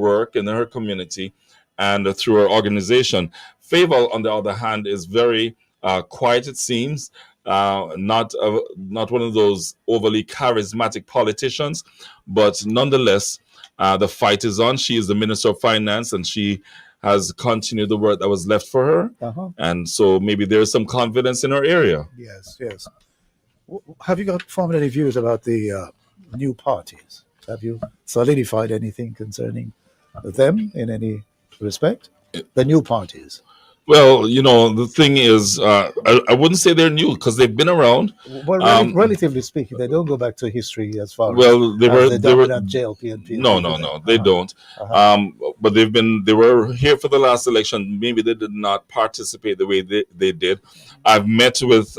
work in her community and through her organization. Favor, on the other hand, is very quiet, it seems. Not one of those overly charismatic politicians, but nonetheless, the fight is on. She is the Minister of Finance, and she has continued the work that was left for her. And so maybe there's some confidence in her area. Yes, yes. Have you got formed any views about the new parties? Have you solidified anything concerning them in any respect? The new parties. Well, the thing is, I wouldn't say they're new because they've been around. Well, relatively speaking, they don't go back to history as far well, as they were the they were dominant JLP and PNP. no, they don't. But they were here for the last election. Maybe they did not participate the way they did. I've met with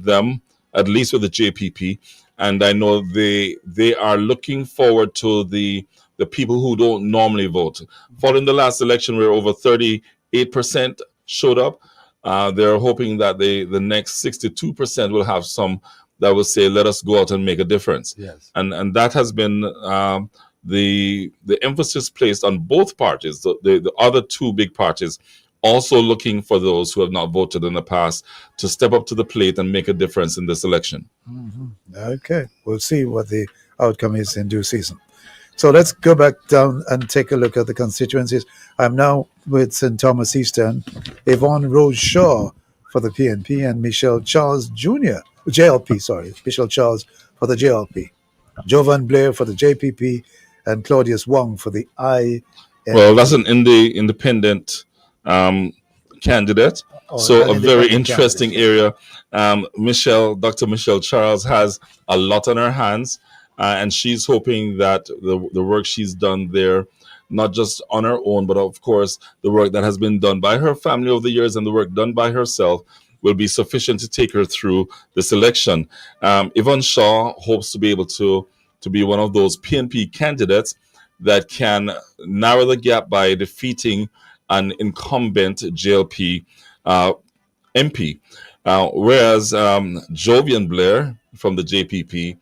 them, at least with the JPP, and I know they are looking forward to the people who don't normally vote. Following the last election, where over 38% showed up, they're hoping that the next 62% will have some that will say, let us go out and make a difference. Yes. And that has been the emphasis placed on both parties, the other two big parties, also looking for those who have not voted in the past to step up to the plate and make a difference in this election. Okay, we'll see what the outcome is in due season. So let's go back down and take a look at the constituencies. I'm now with St. Thomas Eastern, Yvonne Rose Shaw for the PNP and Michelle Charles Jr., Michelle Charles for the JLP, Jovan Blair for the JPP, and Claudius Wong for the I. Well, that's an independent candidate. So a very interesting area. Dr. Michelle Charles has a lot on her hands. And she's hoping that the work she's done there, not just on her own, but of course, the work that has been done by her family over the years and the work done by herself will be sufficient to take her through this election. Yvonne Shaw hopes to be able to be one of those PNP candidates that can narrow the gap by defeating an incumbent JLP MP. Whereas Jovan Blair from the JPP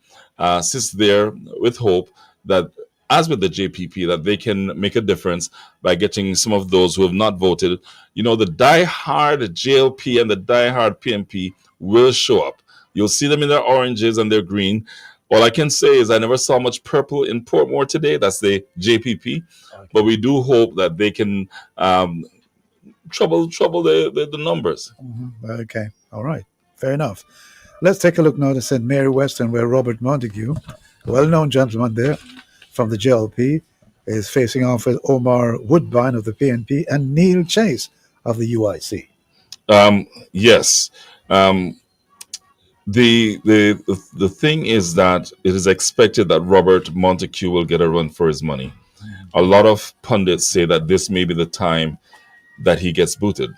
sits there with hope that, as with the JPP, that they can make a difference by getting some of those who have not voted. The die-hard JLP and the die-hard PNP will show up. You'll see them in their oranges and their green. All I can say is I never saw much purple in Portmore today. That's the JPP. Okay. But we do hope that they can trouble the numbers. Okay. All right. Fair enough. Let's take a look now to St. Mary Western, where Robert Montague, a well-known gentleman there from the JLP, is facing off with Omar Woodbine of the PNP and Neil Chase of the UIC. Yes. The thing is that it is expected that Robert Montague will get a run for his money. A lot of pundits say that this may be the time that he gets booted.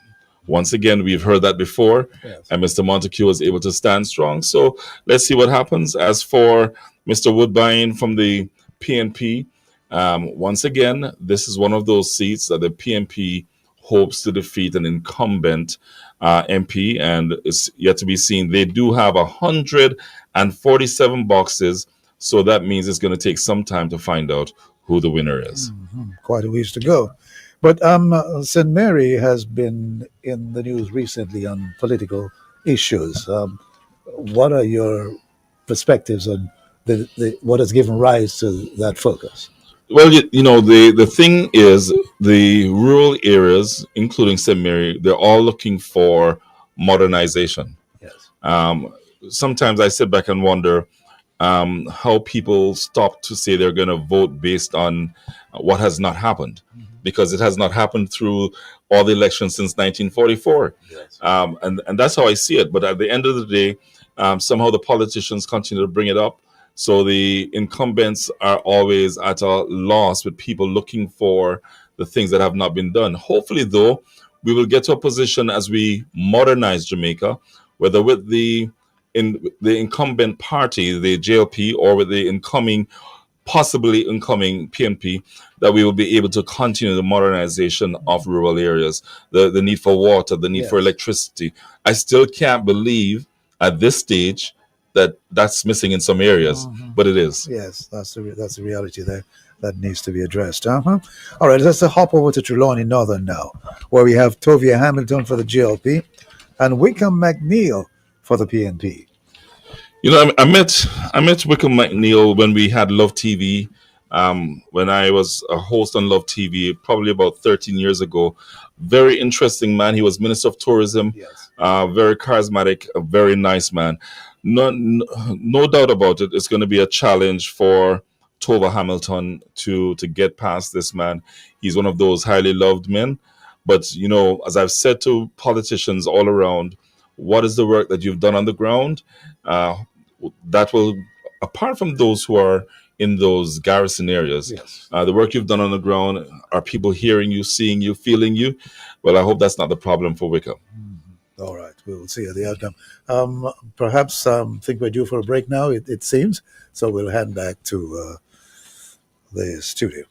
Once again, we've heard that before, yes. And Mr. Montague was able to stand strong. So let's see what happens. As for Mr. Woodbine from the PNP, once again, this is one of those seats that the PNP hopes to defeat an incumbent MP, and it's yet to be seen. They do have 147 boxes, so that means it's going to take some time to find out who the winner is. Quite a ways to go. But St. Mary has been in the news recently on political issues. What are your perspectives on what has given rise to that focus? Well, the thing is, the rural areas, including St. Mary, they're all looking for modernization. Yes. Sometimes I sit back and wonder how people stop to say they're going to vote based on what has not happened. Because it has not happened through all the elections since 1944. Yes. And that's how I see it. But at the end of the day, somehow the politicians continue to bring it up. So the incumbents are always at a loss with people looking for the things that have not been done. Hopefully, though, we will get to a position as we modernize Jamaica, whether with the incumbent party, the JLP, or with the possibly incoming PNP, that we will be able to continue the modernization of rural areas, the need for water, the need for electricity. I still can't believe at this stage that that's missing in some areas, but it is. Yes, that's the reality there. that needs to be addressed. All right, let's hop over to Trelawney Northern now, where we have Tovia Hamilton for the GLP and Wickham McNeil for the PNP. I met Wickham McNeil when we had Love TV. When I was a host on Love TV, probably about 13 years ago. Very interesting man. He was Minister of Tourism. Yes. Very charismatic, a very nice man. No doubt about it. It's going to be a challenge for Tova Hamilton to get past this man. He's one of those highly loved men. But as I've said to politicians all around, what is the work that you've done on the ground? That will, apart from those who are in those garrison areas, Yes. The work you've done on the ground, are people hearing you, seeing you, feeling you? Well, I hope that's not the problem for Wickham. All right, we'll see the outcome. Perhaps think we're due for a break now, it seems. So we'll hand back to the studio.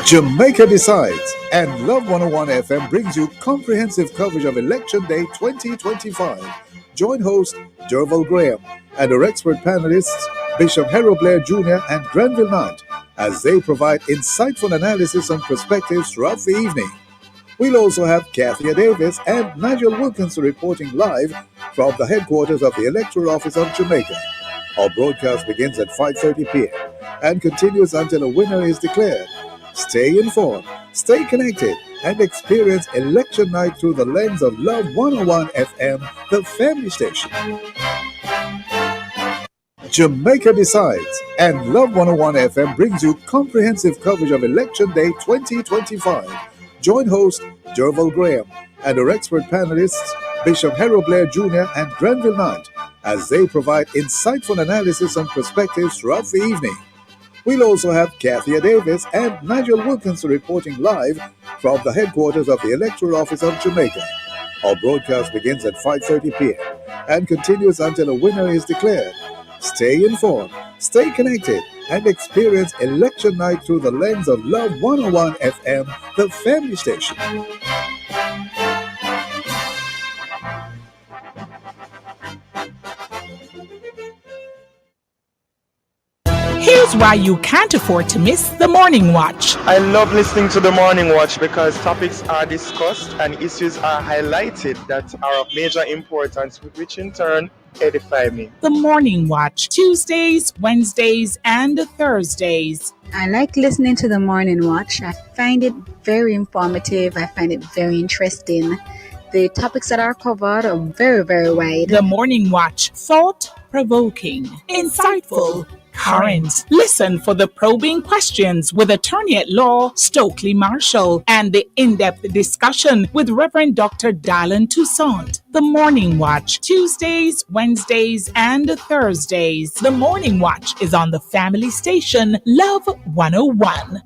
Jamaica Decides and Love 101 FM brings you comprehensive coverage of Election Day 2025. Join host Derval Graham and our expert panelists Bishop Harold Blair Jr. and Granville Knight as they provide insightful analysis and perspectives throughout the evening. We'll also have Kathia Davis and Nigel Wilkinson reporting live from the headquarters of the Electoral Office of Jamaica. Our broadcast begins at 5:30 p.m. and continues until a winner is declared. Stay informed, stay connected, and experience election night through the lens of Love 101 FM, the family station. Jamaica Decides and Love 101 FM brings you comprehensive coverage of Election Day 2025. Join host Derval Graham and our expert panelists Bishop Harold Blair Jr. and Granville Knight as they provide insightful analysis and perspectives throughout the evening. We'll also have Kathia Davis and Nigel Wilkinson reporting live from the headquarters of the Electoral Office of Jamaica. Our broadcast begins at 5:30 p.m. and continues until a winner is declared. Stay informed, stay connected, and experience election night through the lens of Love 101 FM, the family station. Here's why you can't afford to miss the Morning Watch. I love listening to the Morning Watch because topics are discussed and issues are highlighted that are of major importance, which in turn edify me. The Morning Watch, Tuesdays, Wednesdays, and Thursdays. I like listening to the Morning Watch. I find it very informative. I find it very interesting. The topics that are covered are very, very wide. The Morning Watch, thought-provoking, insightful, current. Listen for the probing questions with attorney at law Stokely Marshall and the in-depth discussion with Reverend Dr. Dylan Toussaint. The Morning Watch, Tuesdays, Wednesdays, and Thursdays. The Morning Watch is on the family station Love 101.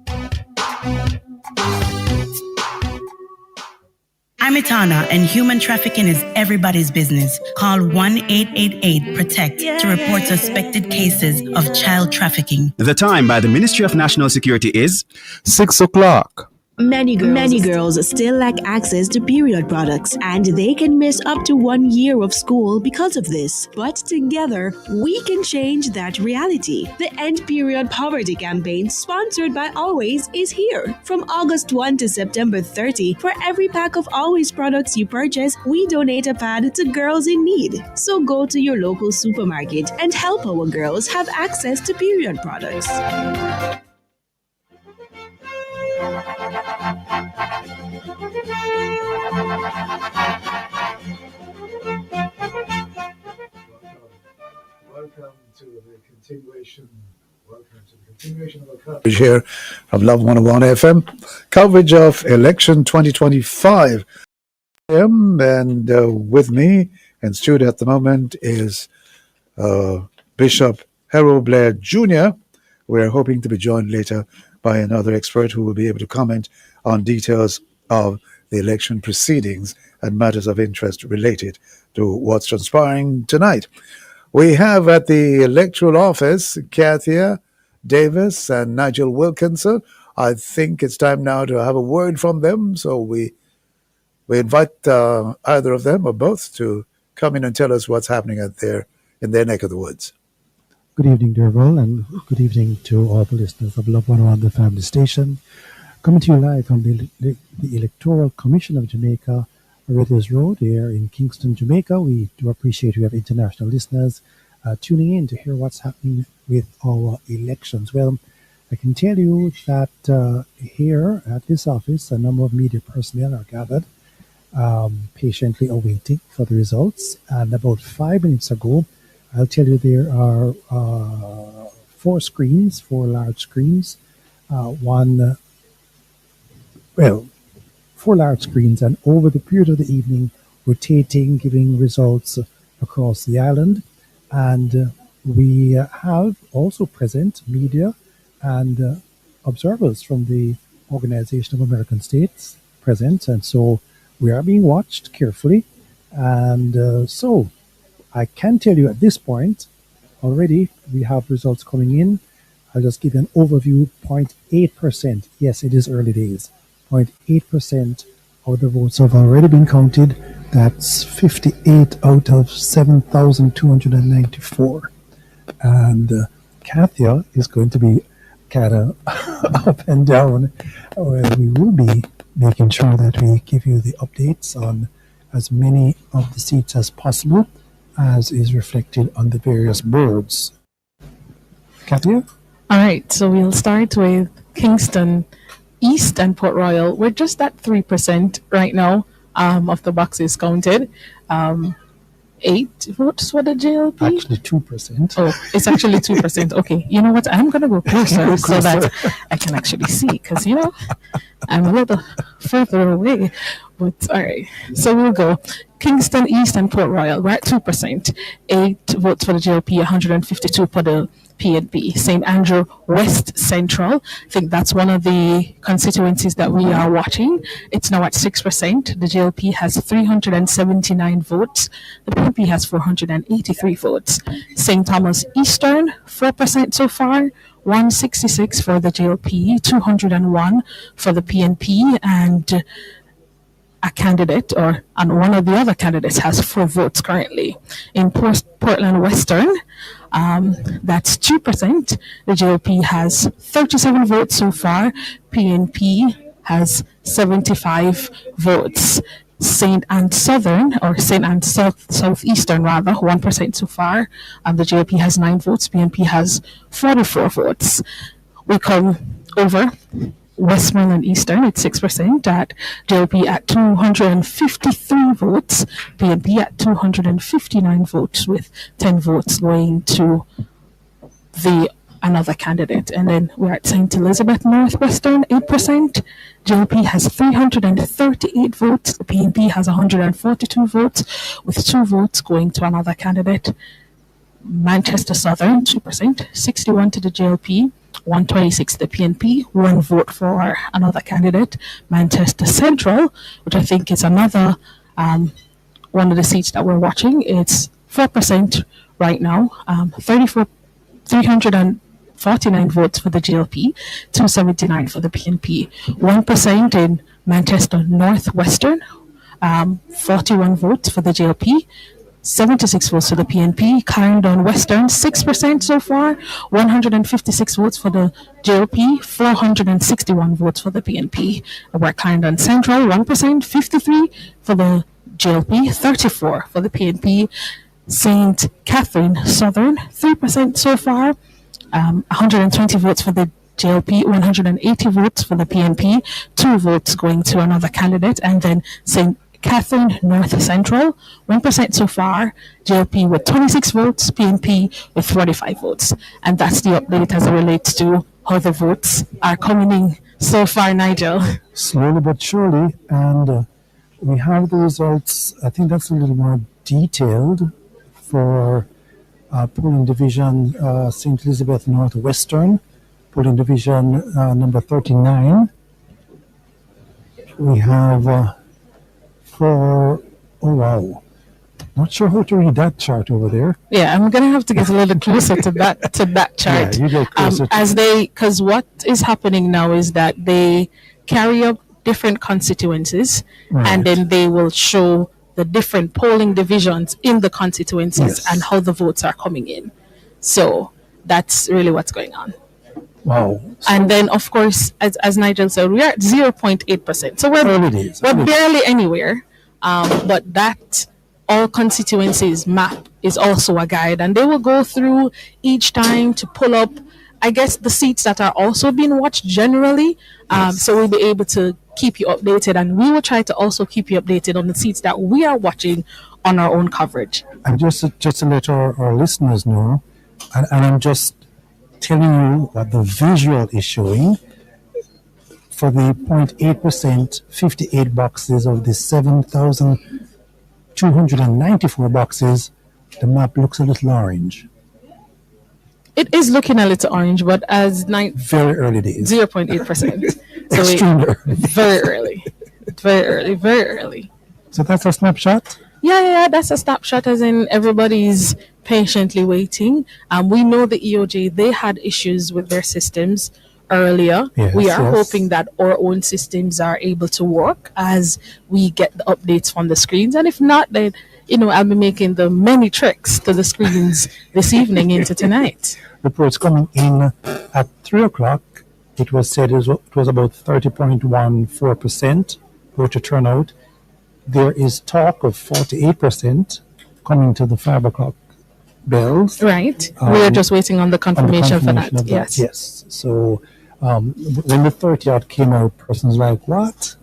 I'm Itana, and human trafficking is everybody's business. Call 1-888-PROTECT to report suspected cases of child trafficking. The time by the Ministry of National Security is 6 o'clock. Many girls still lack access to period products, and they can miss up to 1 year of school because of this. But together, we can change that reality. The End Period Poverty Campaign, sponsored by Always, is here. From August 1 to September 30, for every pack of Always products you purchase, we donate a pad to girls in need. So go to your local supermarket and help our girls have access to period products. Welcome to the continuation. Of our coverage here from Love 101 FM. Coverage of election 2025. And with me in studio at the moment is Bishop Harold Blair Jr. We're hoping to be joined later by another expert who will be able to comment on details of the election proceedings and matters of interest related to what's transpiring tonight. We have at the electoral office Kathia Davis and Nigel Wilkinson. I think it's time now to have a word from them, so we invite either of them or both to come in and tell us what's happening out there in their neck of the woods. Good evening, Derval, and good evening to all the listeners of Love 101, the family station. Coming to you live from the Electoral Commission of Jamaica, Redlands Road here in Kingston, Jamaica. We do appreciate we have international listeners tuning in to hear what's happening with our elections. Well, I can tell you that here at this office, a number of media personnel are gathered, patiently awaiting for the results. And about 5 minutes ago, I'll tell you there are 4 large screens, 4 large screens, and over the period of the evening, rotating, giving results across the island. And we have also present media and observers from the Organization of American States present, and so we are being watched carefully. And so I can tell you at this point, already we have results coming in. I'll just give you an overview. 0.8%. Yes, it is early days. 0.8% of the votes have already been counted. That's 58 out of 7,294. And Kathia is going to be kind of up and down. We will be making sure that we give you the updates on as many of the seats as possible, as is reflected on the various boards. Kathia? All right, so we'll start with Kingston East and Port Royal. We're just at 3% right now of the boxes counted. 8 votes for the JLP. Actually 2%. Oh, it's actually 2%. Okay, you know what? I'm going to go closer so that I can actually see, because, I'm a little further away. But all right, so we'll go. Kingston East and Port Royal, we're at 2%. 8 votes for the JLP, 152 for the PNP. St. Andrew West Central, I think that's one of the constituencies that we are watching. It's now at 6%. The JLP has 379 votes. The PNP has 483 votes. St. Thomas Eastern, 4% so far. 166 for the JLP, 201 for the PNP, and a candidate and one of the other candidates has 4 votes currently. In Portland Western, that's 2%. The JLP has 37 votes so far. PNP has 75 votes. St. Anne Southern, or St. Anne Southeastern rather, 1% so far. The JLP has 9 votes. PNP has 44 votes. We come over Westmoreland Eastern at 6%, at JLP at 253 votes, PNP at 259 votes, with 10 votes going to another candidate. And then we're at St. Elizabeth Northwestern, 8%. JLP has 338 votes. The PNP has 142 votes, with 2 votes going to another candidate. Manchester Southern, 2%, 61 to the JLP, 126 to the PNP, 1 vote for another candidate. Manchester Central, which I think is another one of the seats that we're watching, it's 4% right now, 349 votes for the JLP, 279 for the PNP, 1% in Manchester Northwestern, 41 votes for the JLP, 76 votes for the PNP. Clarendon Western, 6% so far, 156 votes for the JLP, 461 votes for the PNP. Where Clarendon Central, 1%, 53 for the JLP, 34 for the PNP. St. Catherine Southern, 3% so far, 120 votes for the JLP, 180 votes for the PNP, 2 votes going to another candidate. And then St. Catherine North Central, 1% so far, JLP with 26 votes, PNP with 45 votes. And that's the update as it relates to how the votes are coming in so far, Nigel. Slowly but surely, and we have the results. I think that's a little more detailed for polling division St. Elizabeth Northwestern, polling division number 39. We have oh wow, not sure how to read that chart over there. Yeah, I'm gonna have to get a little closer to that chart. Yeah, you get closer because what is happening now is that they carry up different constituencies, right, and then they will show the different polling divisions in the constituencies and how the votes are coming in. So that's really what's going on. Wow. And then, of course, as Nigel said, we are at 0.8%. So we're barely anywhere. But that all constituencies map is also a guide. And they will go through each time to pull up, I guess, the seats that are also being watched generally. So we'll be able to keep you updated. And we will try to also keep you updated on the seats that we are watching on our own coverage. And just to let our listeners know, and I'm just telling you what the visual is showing. For the 0.8%, 58 boxes of the 7,294 boxes, the map looks a little orange. It is looking a little orange, but as very early days. 0.8%. So extremely early. Very early. So that's a snapshot? Yeah, that's a snapshot, as in everybody's patiently waiting. We know the EOJ, they had issues with their systems earlier. We are hoping that our own systems are able to work as we get the updates from the screens. And if not, then, I'll be making the many tricks to the screens this evening into tonight. Reports coming in at 3 o'clock. It was said it was about 30.14% voter turnout. There is talk of 48% coming to the 5 o'clock bells. Right. We are just waiting on the confirmation for that. Yes. So when the 30 out came out, persons like, what?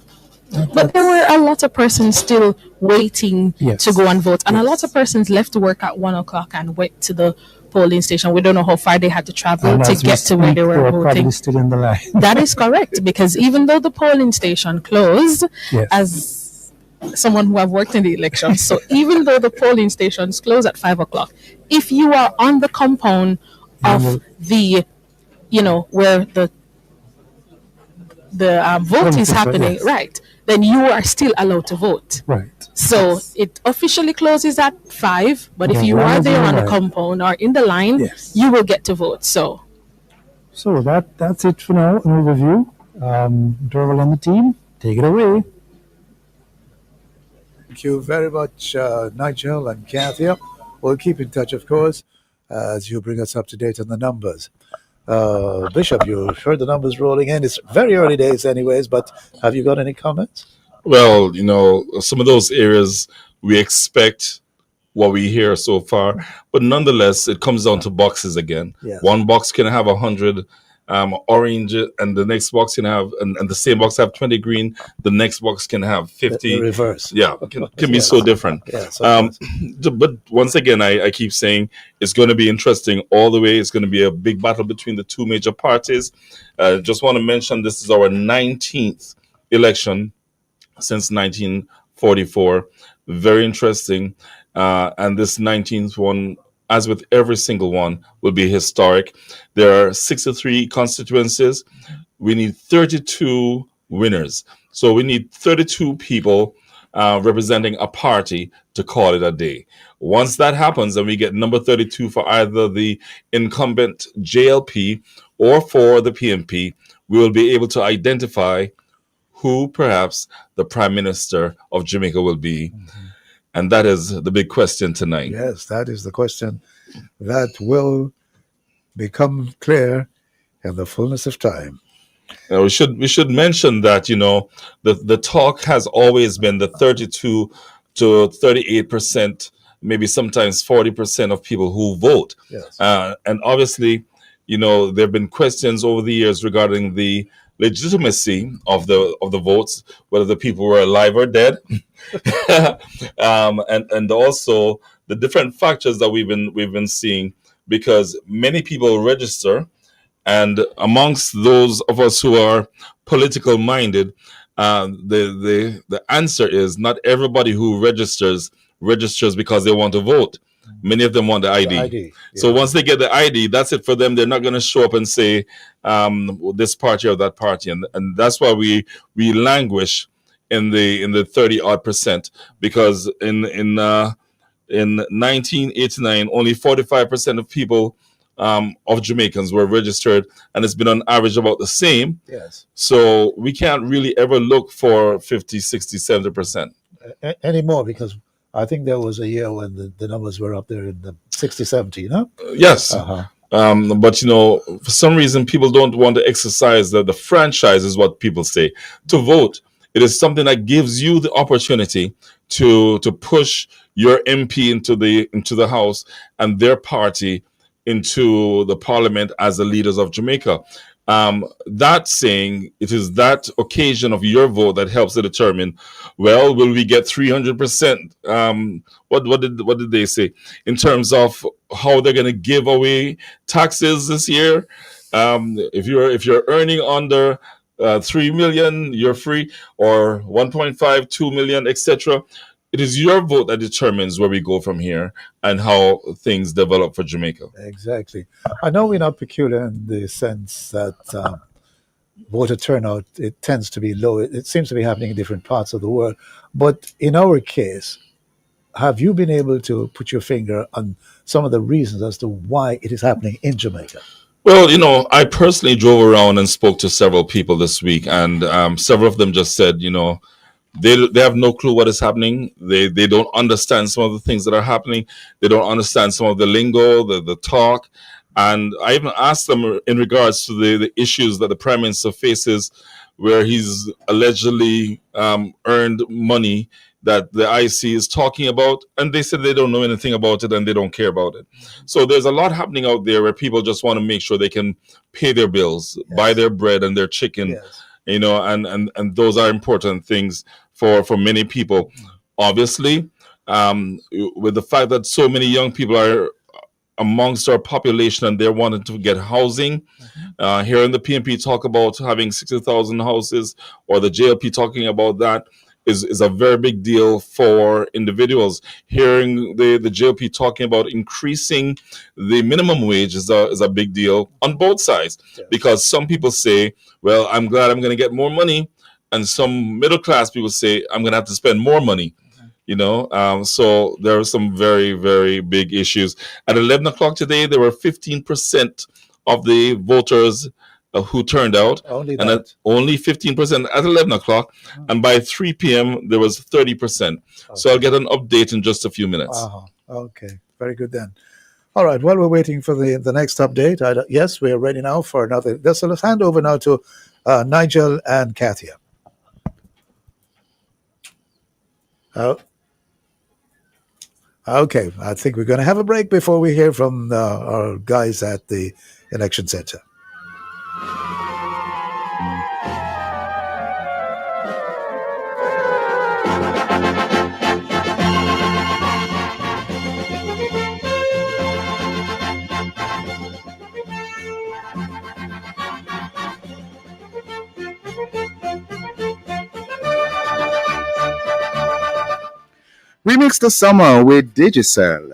But there were a lot of persons still waiting to go and vote. And a lot of persons left work at 1 o'clock and went to the polling station. We don't know how far they had to travel to get to where they were voting. Probably still in the line. That is correct, because even though the polling station closed, as someone who have worked in the elections, so even though the polling stations close at 5 o'clock, if you are on the compound of the, where the vote is happening, right, then you are still allowed to vote. Right. So it officially closes at 5, but if you are there on the compound or in the line, you will get to vote. So that's it for now. An overview. Derval and the team, take it away. Thank you very much, Nigel and Kathy. We'll keep in touch, of course, as you bring us up to date on the numbers. Bishop, you heard the numbers rolling in. It's very early days anyways, but have you got any comments? Well, some of those areas we expect what we hear so far, but nonetheless, it comes down to boxes again. Yes. One box can have 100 orange, and the next box can have, and the same box have 20 green. The next box can have 50. The reverse. Yeah, can be so different. Yes, but once again, I keep saying it's going to be interesting all the way. It's going to be a big battle between the two major parties. Just want to mention this is our 19th election since 1944. Very interesting. And this 19th one, as with every single one, will be historic. There are 63 constituencies. We need 32 winners. So we need 32 people representing a party to call it a day. Once that happens and we get number 32 for either the incumbent JLP or for the PMP, we will be able to identify who perhaps the Prime Minister of Jamaica will be. And that is the big question tonight. Yes, that is the question that will become clear in the fullness of time. We should mention that, the talk has always been the 32 to 38%, maybe sometimes 40% of people who vote. Yes. And obviously, there have been questions over the years regarding the legitimacy of the votes, whether the people were alive or dead, and also the different factors that we've been seeing, because many people register, and amongst those of us who are political minded, the answer is not everybody who registers because they want to vote. Many of them want the ID. Yeah. So once they get the ID, that's it for them. They're not going to show up and say this party or that party, and that's why we languish in the 30-odd%, because in 1989 only 45% of people of Jamaicans were registered, and it's been on average about the same. Yes. So we can't really ever look for 50, 60, 70% anymore, because I think there was a year when the numbers were up there in the 60, 70, you know? Yes. But for some reason, people don't want to exercise the franchise, is what people say, to vote. It is something that gives you the opportunity to push your MP into the House and their party into the Parliament as the leaders of Jamaica. That saying, it is that occasion of your vote that helps to determine, well, will we get 300%? What did they say in terms of how they're going to give away taxes this year? If you're earning under 3 million, you're free, or 1.5, 2 million, etc. It is your vote that determines where we go from here and how things develop for Jamaica. Exactly. I know we're not peculiar in the sense that voter turnout, it tends to be low. It seems to be happening in different parts of the world. But in our case, have you been able to put your finger on some of the reasons as to why it is happening in Jamaica? Well, I personally drove around and spoke to several people this week, and several of them just said, they have no clue what is happening. They don't understand some of the things that are happening. They don't understand some of the lingo, the talk. And I even asked them in regards to the issues that the Prime Minister faces, where he's allegedly earned money that the IC is talking about, and they said they don't know anything about it and they don't care about it. So there's a lot happening out there where people just want to make sure they can pay their bills, buy their bread and their chicken, and those are important things for many people. Obviously, with the fact that so many young people are amongst our population and they're wanting to get housing. Here in the PNP talk about having 60,000 houses, or the JLP talking about that is a very big deal for individuals. Hearing the JLP talking about increasing the minimum wage is a big deal on both sides, because some people say, well, I'm glad I'm going to get more money, and some middle class people say I'm going to have to spend more money. So there are some very, very big issues. At 11 o'clock today, there were 15% of the voters who turned out. Only 15% at 11 o'clock. And by 3 p.m., there was 30%. So I'll get an update in just a few minutes. Okay, very good then. All right, while we're waiting for the next update, yes, we're ready now for another. So let's hand over now to Nigel and Kathia. Okay, I think we're going to have a break before we hear from our guys at the election center. Remix the summer with Digicel.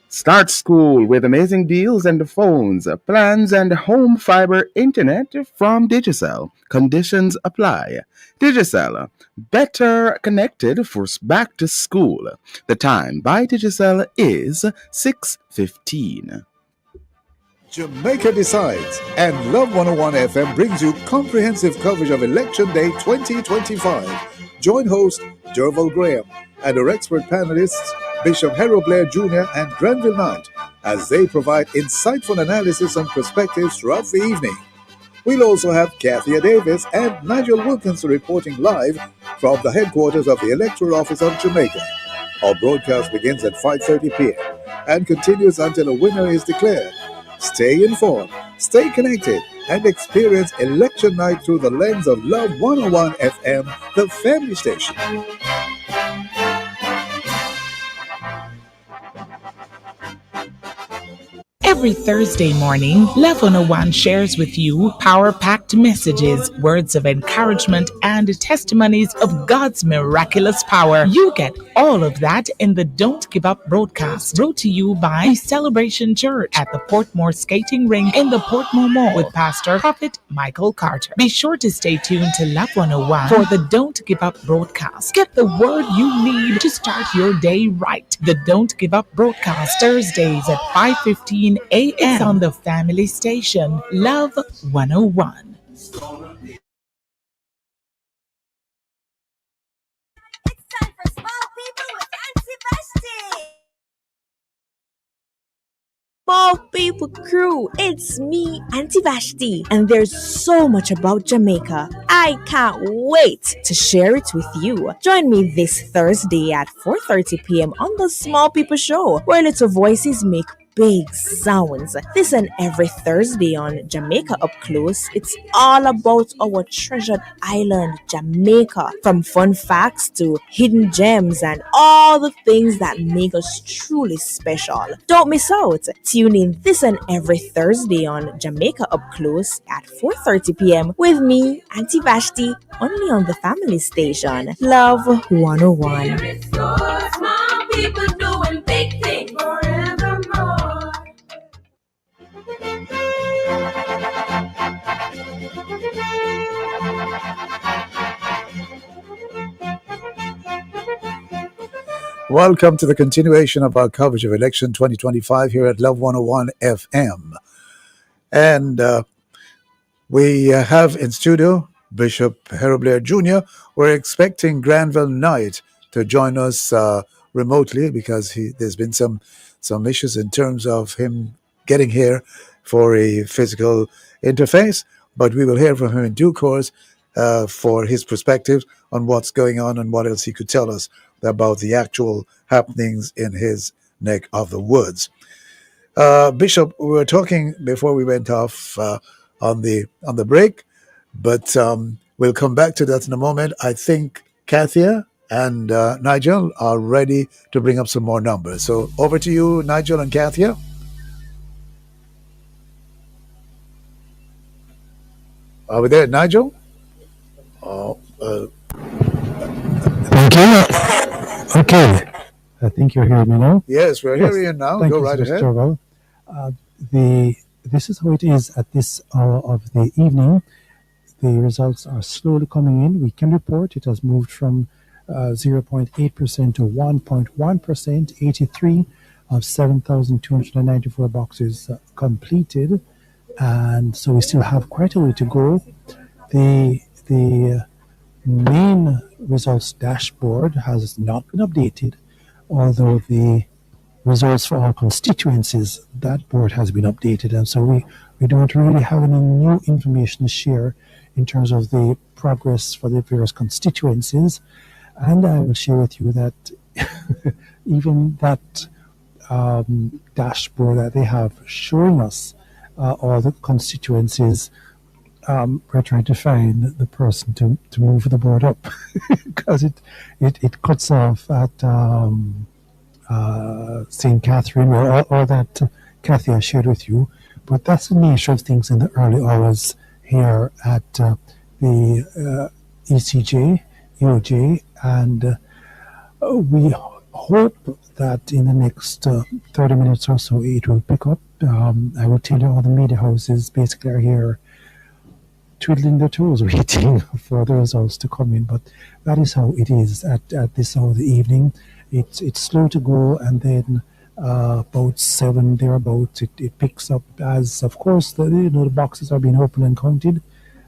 Start school with amazing deals and phones, plans, and home fiber internet from Digicel. Conditions apply. Digicel, better connected for back to school. The time by Digicel is 6:15. Jamaica Decides and Love 101 FM brings you comprehensive coverage of Election Day 2025. Join host Derval Graham and our expert panelists Bishop Steve Blair Jr. and Granville Knight as they provide insightful analysis and perspectives throughout the evening. We'll also have Kathia Davis and Nigel Wilkinson reporting live from the headquarters of the Electoral Office of Jamaica. Our broadcast begins at 5:30 p.m. and continues until a winner is declared. Stay informed, stay connected, and experience election night through the lens of Love 101 FM, the family station. Every Thursday morning, Love 101 shares with you power-packed messages, words of encouragement, and testimonies of God's miraculous power. You get all of that in the Don't Give Up broadcast, brought to you by Celebration Church at the Portmore Skating Rink in the Portmore Mall with Pastor Prophet Michael Carter. Be sure to stay tuned to Love 101 for the Don't Give Up broadcast. Get the word you need to start your day right. The Don't Give Up broadcast, Thursdays at 5:15 a.m. on the family station, Love 101. It's time for small people with fancy fashion. small people crew. It's me, Auntie Vashti, and there's so much about Jamaica. I can't wait to share it with you. Join me this Thursday at 4:30 p.m. on the Small People Show, where little voices make big sounds. This and every Thursday on Jamaica Up Close, it's all about our treasured island, Jamaica. From fun facts to hidden gems and all the things that make us truly special. Don't miss out. Tune in this and every Thursday on Jamaica Up Close at 4:30 p.m. with me, Auntie Vashti, only on the family station. Love 101. Small people doing big things forevermore. Welcome to the continuation of our coverage of election 2025 here at Love 101 FM. And we have in studio Bishop Blair Jr. We're expecting Granville Knight to join us remotely because there's been some issues in terms of him getting here for a physical interface. But we will hear from him in due course for his perspective on what's going on and what else he could tell us about the actual happenings in his neck of the woods. Bishop, we were talking before we went off on the break, but we'll come back to that in a moment. I think Kathia and Nigel are ready to bring up some more numbers. So over to you, Nigel and Kathia. Are we there, Nigel? Thank you. Okay. I think you're hearing me now. Yes, we're hearing you now. Thank Go you, right Mr. ahead. Derval. This is how it is at this hour of the evening. The results are slowly coming in. We can report it has moved from 0.8% to 1.1%, 83 of 7,294 boxes completed. And so we still have quite a way to go. The main results dashboard has not been updated, although the results for our constituencies, that board has been updated. And so we don't really have any new information to share in terms of the progress for the various constituencies. And I will share with you that even that dashboard that they have showing us all the constituencies, we're trying to find the person to move the board up because it cuts off at St. Catherine or that Kathy I shared with you. But that's the nature of things in the early hours here at the ECJ, EOJ, and we hope that in the next 30 minutes or so it will pick up. I will tell you all the media houses basically are here twiddling their toes waiting for the results to come in, but that is how it is at this hour of the evening. It's slow to go, and then about 7 thereabouts it picks up as, of course, the boxes are being opened and counted.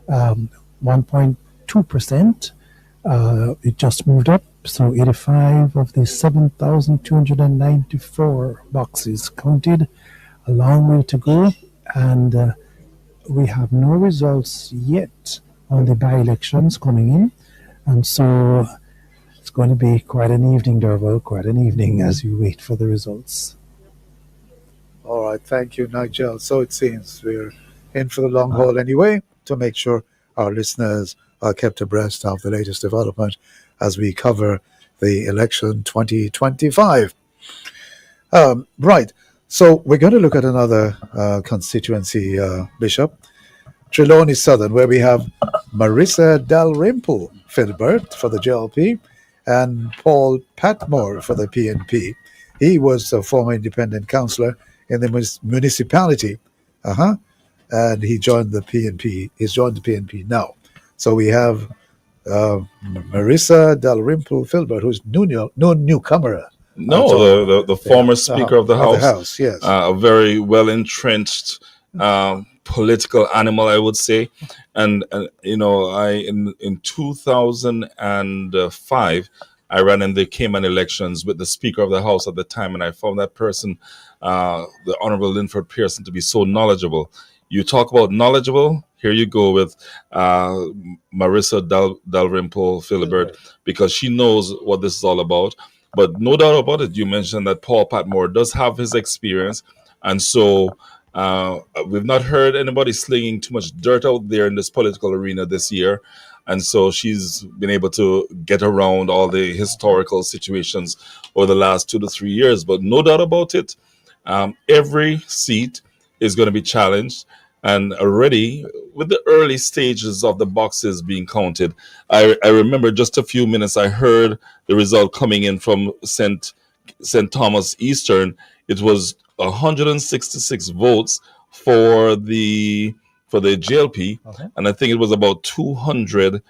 1.2%. It just moved up, so 85 of the 7,294 boxes counted. A long way to go, and we have no results yet on the by-elections coming in, and so it's going to be quite an evening, Derval, quite an evening as you wait for the results. All right, thank you, Nigel. So it seems we're in for the long haul anyway, to make sure our listeners are kept abreast of the latest development as we cover the election 2025. Right. So we're going to look at another constituency, Bishop, Trelawney Southern, where we have Marissa Dalrymple Filbert for the JLP and Paul Patmore for the PNP. He was a former independent councillor in the municipality, and he joined the PNP. He's joined the PNP now. So we have Marissa Dalrymple Filbert, who's no newcomer. No, the former Speaker of the House. Yes. A very well entrenched political animal, I would say. And in 2005, I ran in the Cayman elections with the Speaker of the House at the time, and I found that person, the Honorable Linford Pearson, to be so knowledgeable. You talk about knowledgeable, here you go with Marissa Dalrymple Philibert, because she knows what this is all about. But no doubt about it, you mentioned that Paul Patmore does have his experience. And so we've not heard anybody slinging too much dirt out there in this political arena this year. And so she's been able to get around all the historical situations over the last 2 to 3 years. But no doubt about it, every seat is going to be challenged. And already, with the early stages of the boxes being counted, I remember just a few minutes, I heard the result coming in from St. Thomas Eastern. It was 166 votes for the JLP, and I think it was about 201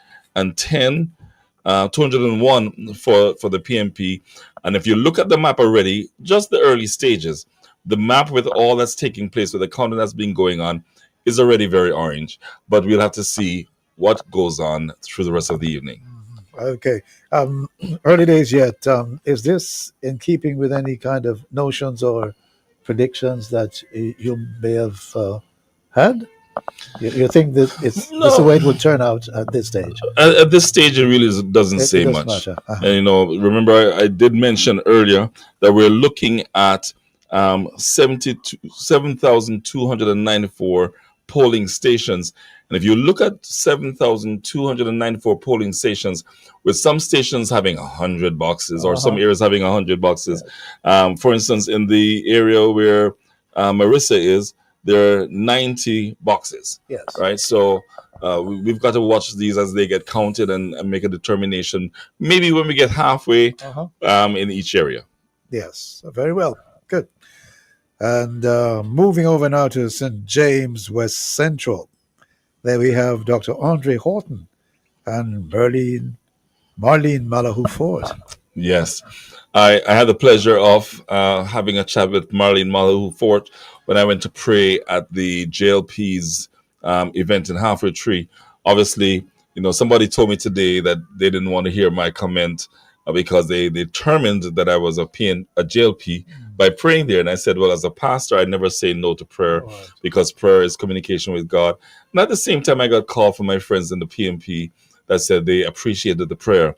for the PMP. And if you look at the map already, just the early stages, the map with all that's taking place, with the counting that's been going on, is already very orange. But we'll have to see what goes on through the rest of the evening. Okay. Early days yet. Is this in keeping with any kind of notions or predictions that you may have had? You think that this is the way it would turn out at this stage? At this stage, it really doesn't say doesn't much. matter. And, remember, I did mention earlier that we're looking at 7,294 polling stations. And if you look at 7,294 polling stations, with some stations having 100 boxes or some areas having 100 boxes, for instance, in the area where Marissa is, there are 90 boxes. Yes. Right. So we've got to watch these as they get counted and make a determination, maybe when we get halfway in each area. Yes. Very well. Good. And moving over now to St. James West Central, there we have Dr. Andre Horton and Marlene Malahoo Ford. Yes, I had the pleasure of having a chat with Marlene Malahoo Ford when I went to pray at the JLP's event in Halfway Tree. Obviously, somebody told me today that they didn't want to hear my comment because they determined that I was a JLP by praying there. And I said, well, as a pastor, I never say no to prayer because prayer is communication with God. And at the same time, I got called from my friends in the PMP that said they appreciated the prayer.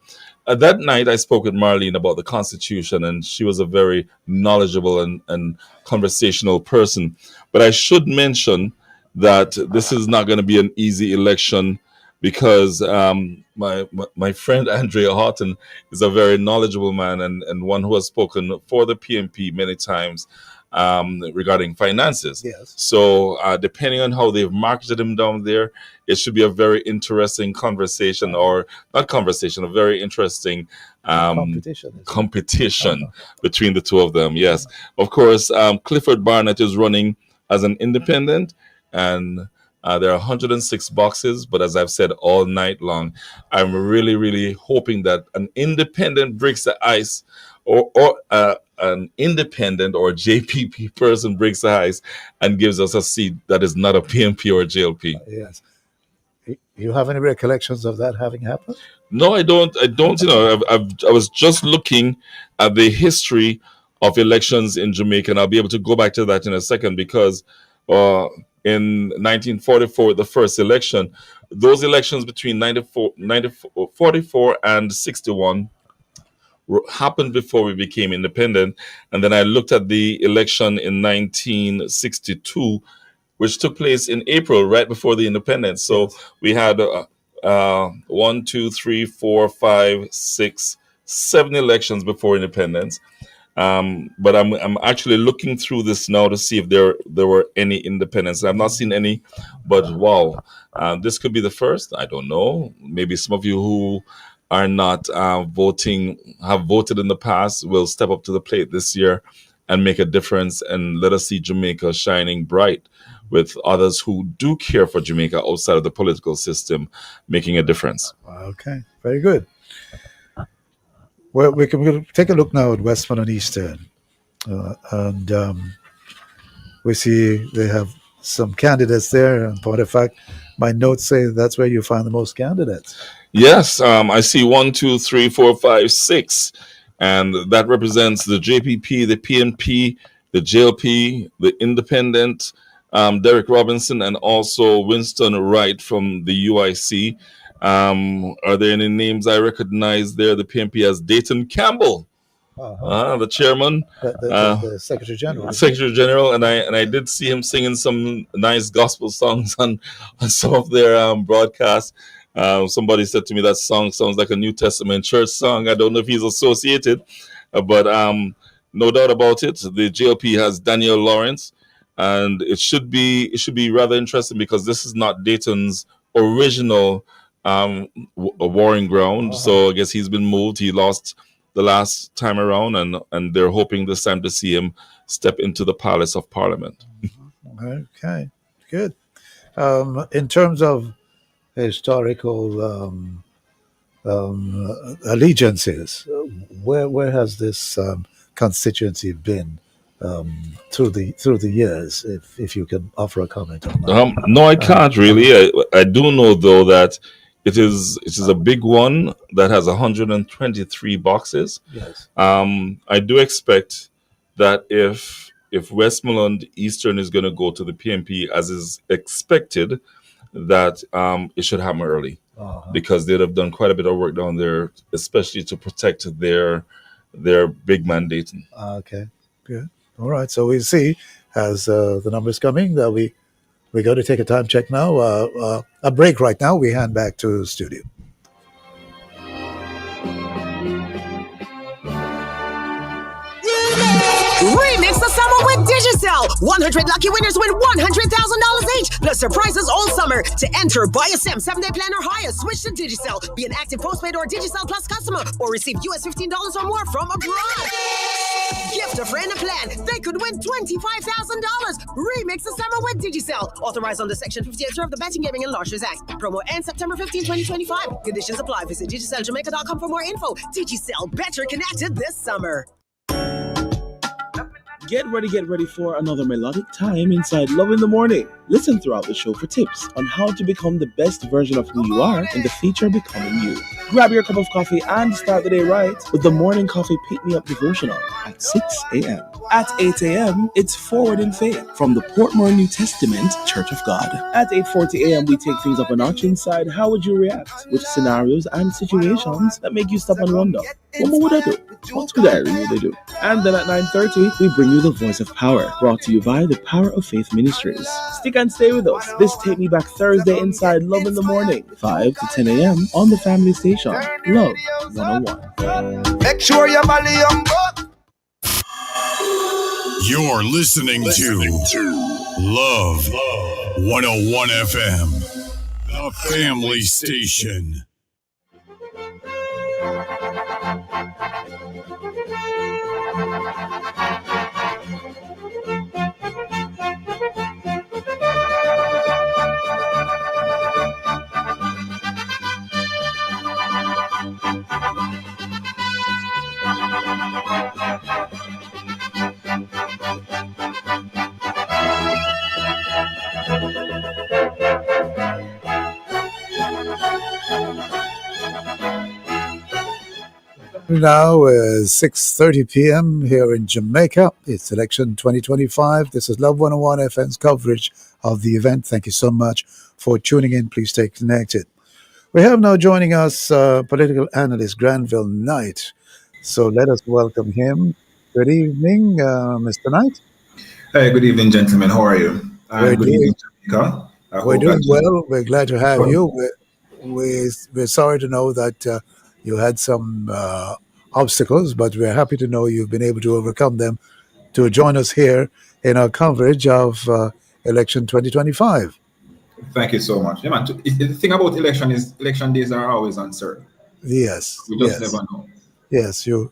That night, I spoke with Marlene about the Constitution, and she was a very knowledgeable and conversational person. But I should mention that this is not going to be an easy election because my friend Andrea Horton is a very knowledgeable man and one who has spoken for the PMP many times regarding finances. Yes. So depending on how they've marketed him down there, it should be a very interesting conversation, or not conversation, a very interesting competition between the two of them. Yes. Of course, Clifford Barnett is running as an independent, and there are 106 boxes, but as I've said all night long, I'm really, really hoping that an independent breaks the ice, or an independent or JPP person breaks the ice and gives us a seat that is not a PMP or a JLP. Yes. You have any recollections of that having happened? No, I don't. I was just looking at the history of elections in Jamaica, and I'll be able to go back to that in a second because in 1944, the first election, those elections between 1944 and 61 happened before we became independent. And then I looked at the election in 1962, which took place in April, right before the independence. So we had 1, 2, 3, 4, 5, 6, 7 elections before independence. But I'm actually looking through this now to see if there were any independents. I've not seen any, but wow, this could be the first. I don't know. Maybe some of you who are not voting, have voted in the past, will step up to the plate this year and make a difference, and let us see Jamaica shining bright with others who do care for Jamaica outside of the political system, making a difference. Okay, very good. Well, we'll take a look now at Westmont and Eastern. And we see they have some candidates there. And point of fact, my notes say that's where you find the most candidates. Yes, I see 1, 2, 3, 4, 5, 6, and that represents the JPP, the PNP, the JLP, the Independent, Derek Robinson, and also Winston Wright from the UIC. Are there any names I recognize there? The PNP has Dayton Campbell, the chairman, The Secretary General. Secretary General, and I did see him singing some nice gospel songs on some of their broadcasts. Somebody said to me that song sounds like a New Testament church song. I don't know if he's associated, but no doubt about it. The JLP has Daniel Lawrence, and it should be rather interesting because this is not Dayton's original warring ground. So I guess he's been moved. He lost the last time around, and they're hoping this time to see him step into the Palace of Parliament. Okay, good. In terms of historical allegiances, where has this constituency been through the years? If you can offer a comment on that. No, I can't really. I do know though that it is a big one that has 123 boxes. Yes. I do expect that if Westmoreland Eastern is going to go to the PNP as is expected, that it should happen early because they'd have done quite a bit of work down there, especially to protect their big mandate. Okay, good. All right. So we'll see as the numbers coming that we're going to take a time check now. A break right now. We hand back to studio. Remix the summer with Digicel. 100 lucky winners win $100,000 each, plus surprises all summer. To enter, buy a SIM, 7-day plan or higher. Switch to Digicel. Be an active postpaid or Digicel Plus customer, or receive US $15 or more from abroad. Gift a friend a plan. They could win $25,000. Remix the summer with Digicel. Authorized under Section 58 of the Betting, Gaming and Lotteries Act. Promo ends September 15, 2025. Conditions apply. Visit DigicelJamaica.com for more info. Digicel, better connected this summer. Get ready for another melodic time inside Love in the Morning. Listen throughout the show for tips on how to become the best version of who you are in the future becoming you. Grab your cup of coffee and start the day right with the Morning Coffee Pick Me Up devotional at 6 a.m. At 8 a.m., it's Forward in Faith from the Portmore New Testament Church of God. At 8:40 a.m., we take things up a notch inside How Would You React with scenarios and situations that make you stop and wonder, what more would I do? What could I really do? And then at 9:30, we bring you the Voice of Power, brought to you by the Power of Faith Ministries. Stick and stay with us. This Take Me Back Thursday inside Love in the Morning, 5 to 10 a.m. on the family station, Love 101. Make sure your belly on board. You're listening to Love 101 FM, the family station. Now is 6:30 p.m. here in Jamaica. It's election 2025. This is Love 101 FM's coverage of the event. Thank you so much for tuning in. Please stay connected. We have now joining us political analyst Granville Knight. So let us welcome him. Good evening, Mr. Knight. Hey, good evening, gentlemen. How are you? Good evening, Jamaica. We're doing well. We're glad to have you. We're sorry to know that you had some obstacles, but we're happy to know you've been able to overcome them to join us here in our coverage of election 2025. Thank you so much. Yeah, man. The thing about election is election days are always uncertain. Yes. We just never know. Yes, you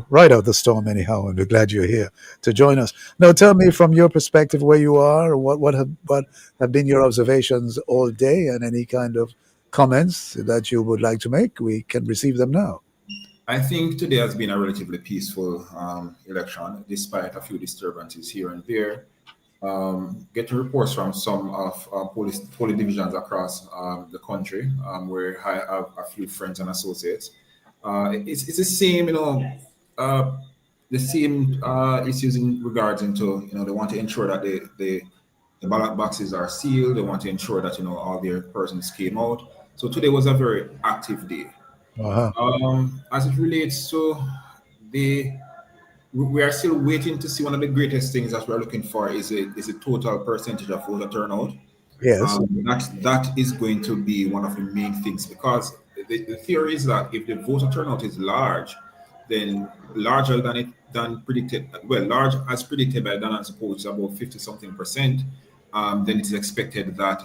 ride out the storm anyhow, and we're glad you're here to join us. Now, tell me from your perspective where you are, what have been your observations all day, and any kind of comments that you would like to make. We can receive them now. I think today has been a relatively peaceful election, despite a few disturbances here and there. getting reports from some of police divisions across the country, where I have a few friends and associates. It's the same, uh, the same issues in regards into, they want to ensure that the ballot boxes are sealed. They want to ensure that all their persons came out. So today was a very active day. Uh-huh. As it relates to the we are still waiting to see. One of the greatest things that we're looking for is a total percentage of voter turnout. Yes. That is going to be one of the main things, because the theory is that if the voter turnout is large, then larger than predicted, well, large as predicted by Dan and suppose about 50 something percent, then it is expected that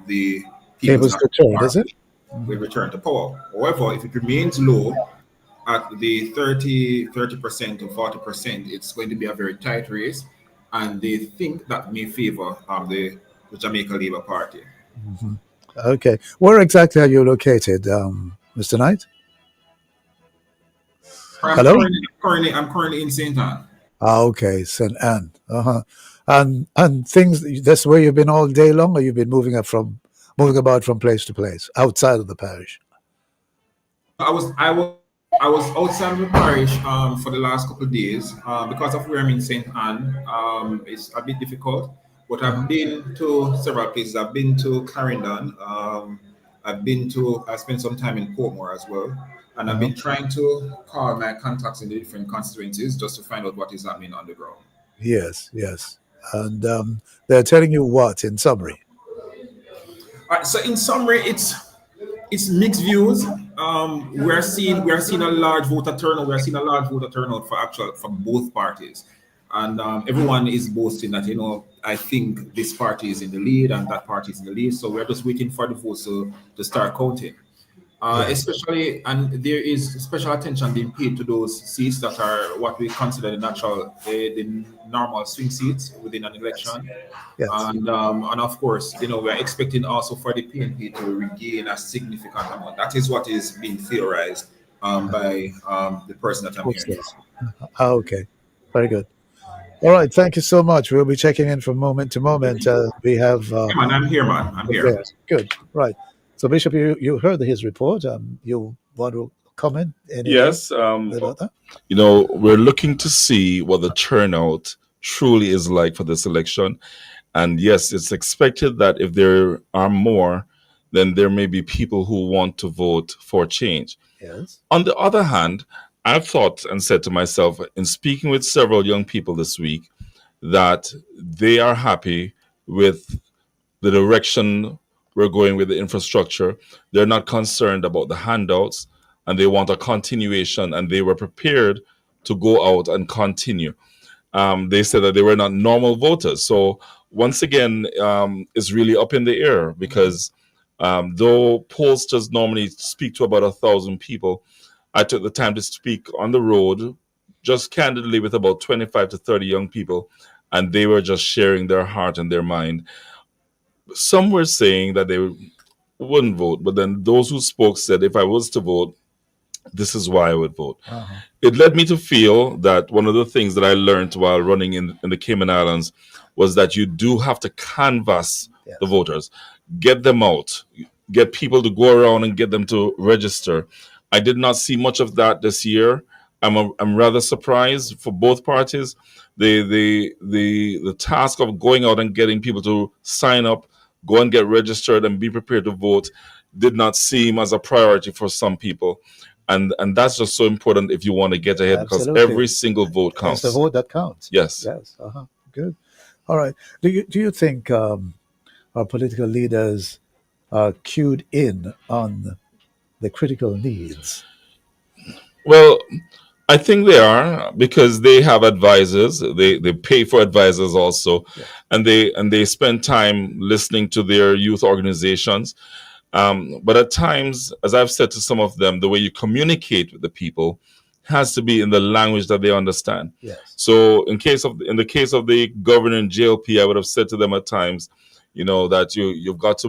the People's People's return, National is it? Party will return to power. However, if it remains low at the 30% to 40%, it's going to be a very tight race, and they think that may favor the Jamaica Labour Party. Mhm. Okay. Where exactly are you located, Mr. Knight? Hello? I'm currently in St. Anne. Okay, St. Anne. Uh-huh. And things, that's where you've been all day long, or you've been moving about from place to place outside of the parish? I was outside of the parish for the last couple of days because of where I'm in St. Anne. It's a bit difficult, but I've been to several places. I've been to Clarendon. I spent some time in Portmore as well, and I've Uh-huh. been trying to call my contacts in the different constituencies just to find out what is happening on the ground. Yes, yes. And they're telling you what, in summary? All right, so in summary, it's mixed views. We are seeing a large voter turnout. We are seeing a large voter turnout for both parties, and everyone is boasting that I think this party is in the lead and that party is in the lead. So we're just waiting for the votes to start counting. Yes. Especially, and there is special attention being paid to those seats that are what we consider the normal swing seats within an election. Yes. And of course, we're expecting also for the PNP to regain a significant amount. That is what is being theorized by the person that I'm What's hearing this? from. Okay, very good. All right, thank you so much. We'll be checking in from moment to moment. We have. Yeah, man, I'm here, man. I'm here. Yes, good. Right. So, Bishop, you heard his report. You want to comment anything Yes, about that? we're looking to see what the turnout truly is like for this election. And yes, it's expected that if there are more, then there may be people who want to vote for change. Yes. On the other hand, I've thought and said to myself, in speaking with several young people this week, that they are happy with the direction we're going with the infrastructure. They're not concerned about the handouts, and they want a continuation, and they were prepared to go out and continue. They said that they were not normal voters. So once again, it's really up in the air, because though pollsters normally speak to about 1,000 people, I took the time to speak on the road, just candidly, with about 25 to 30 young people, and they were just sharing their heart and their mind. Some were saying that they wouldn't vote, but then those who spoke said, if I was to vote, this is why I would vote. Uh-huh. It led me to feel that one of the things that I learned while running in the Cayman Islands was that you do have to canvass the voters, get them out, get people to go around and get them to register. I did not see much of that this year. I'm rather surprised for both parties. The task of going out and getting people to sign up, go and get registered and be prepared to vote did not seem as a priority for some people. And that's just so important if you want to get ahead, because Absolutely. every single vote It's counts. the vote that counts. Yes. Yes. Uh-huh. Good. All right. Do you think our political leaders are cued in on the critical needs? Well, I think they are, because they have advisors. They pay for advisors also, and they spend time listening to their youth organizations. But at times, as I've said to some of them, the way you communicate with the people has to be in the language that they understand. Yes. So in the case of the governing JLP, I would have said to them at times, that you've got to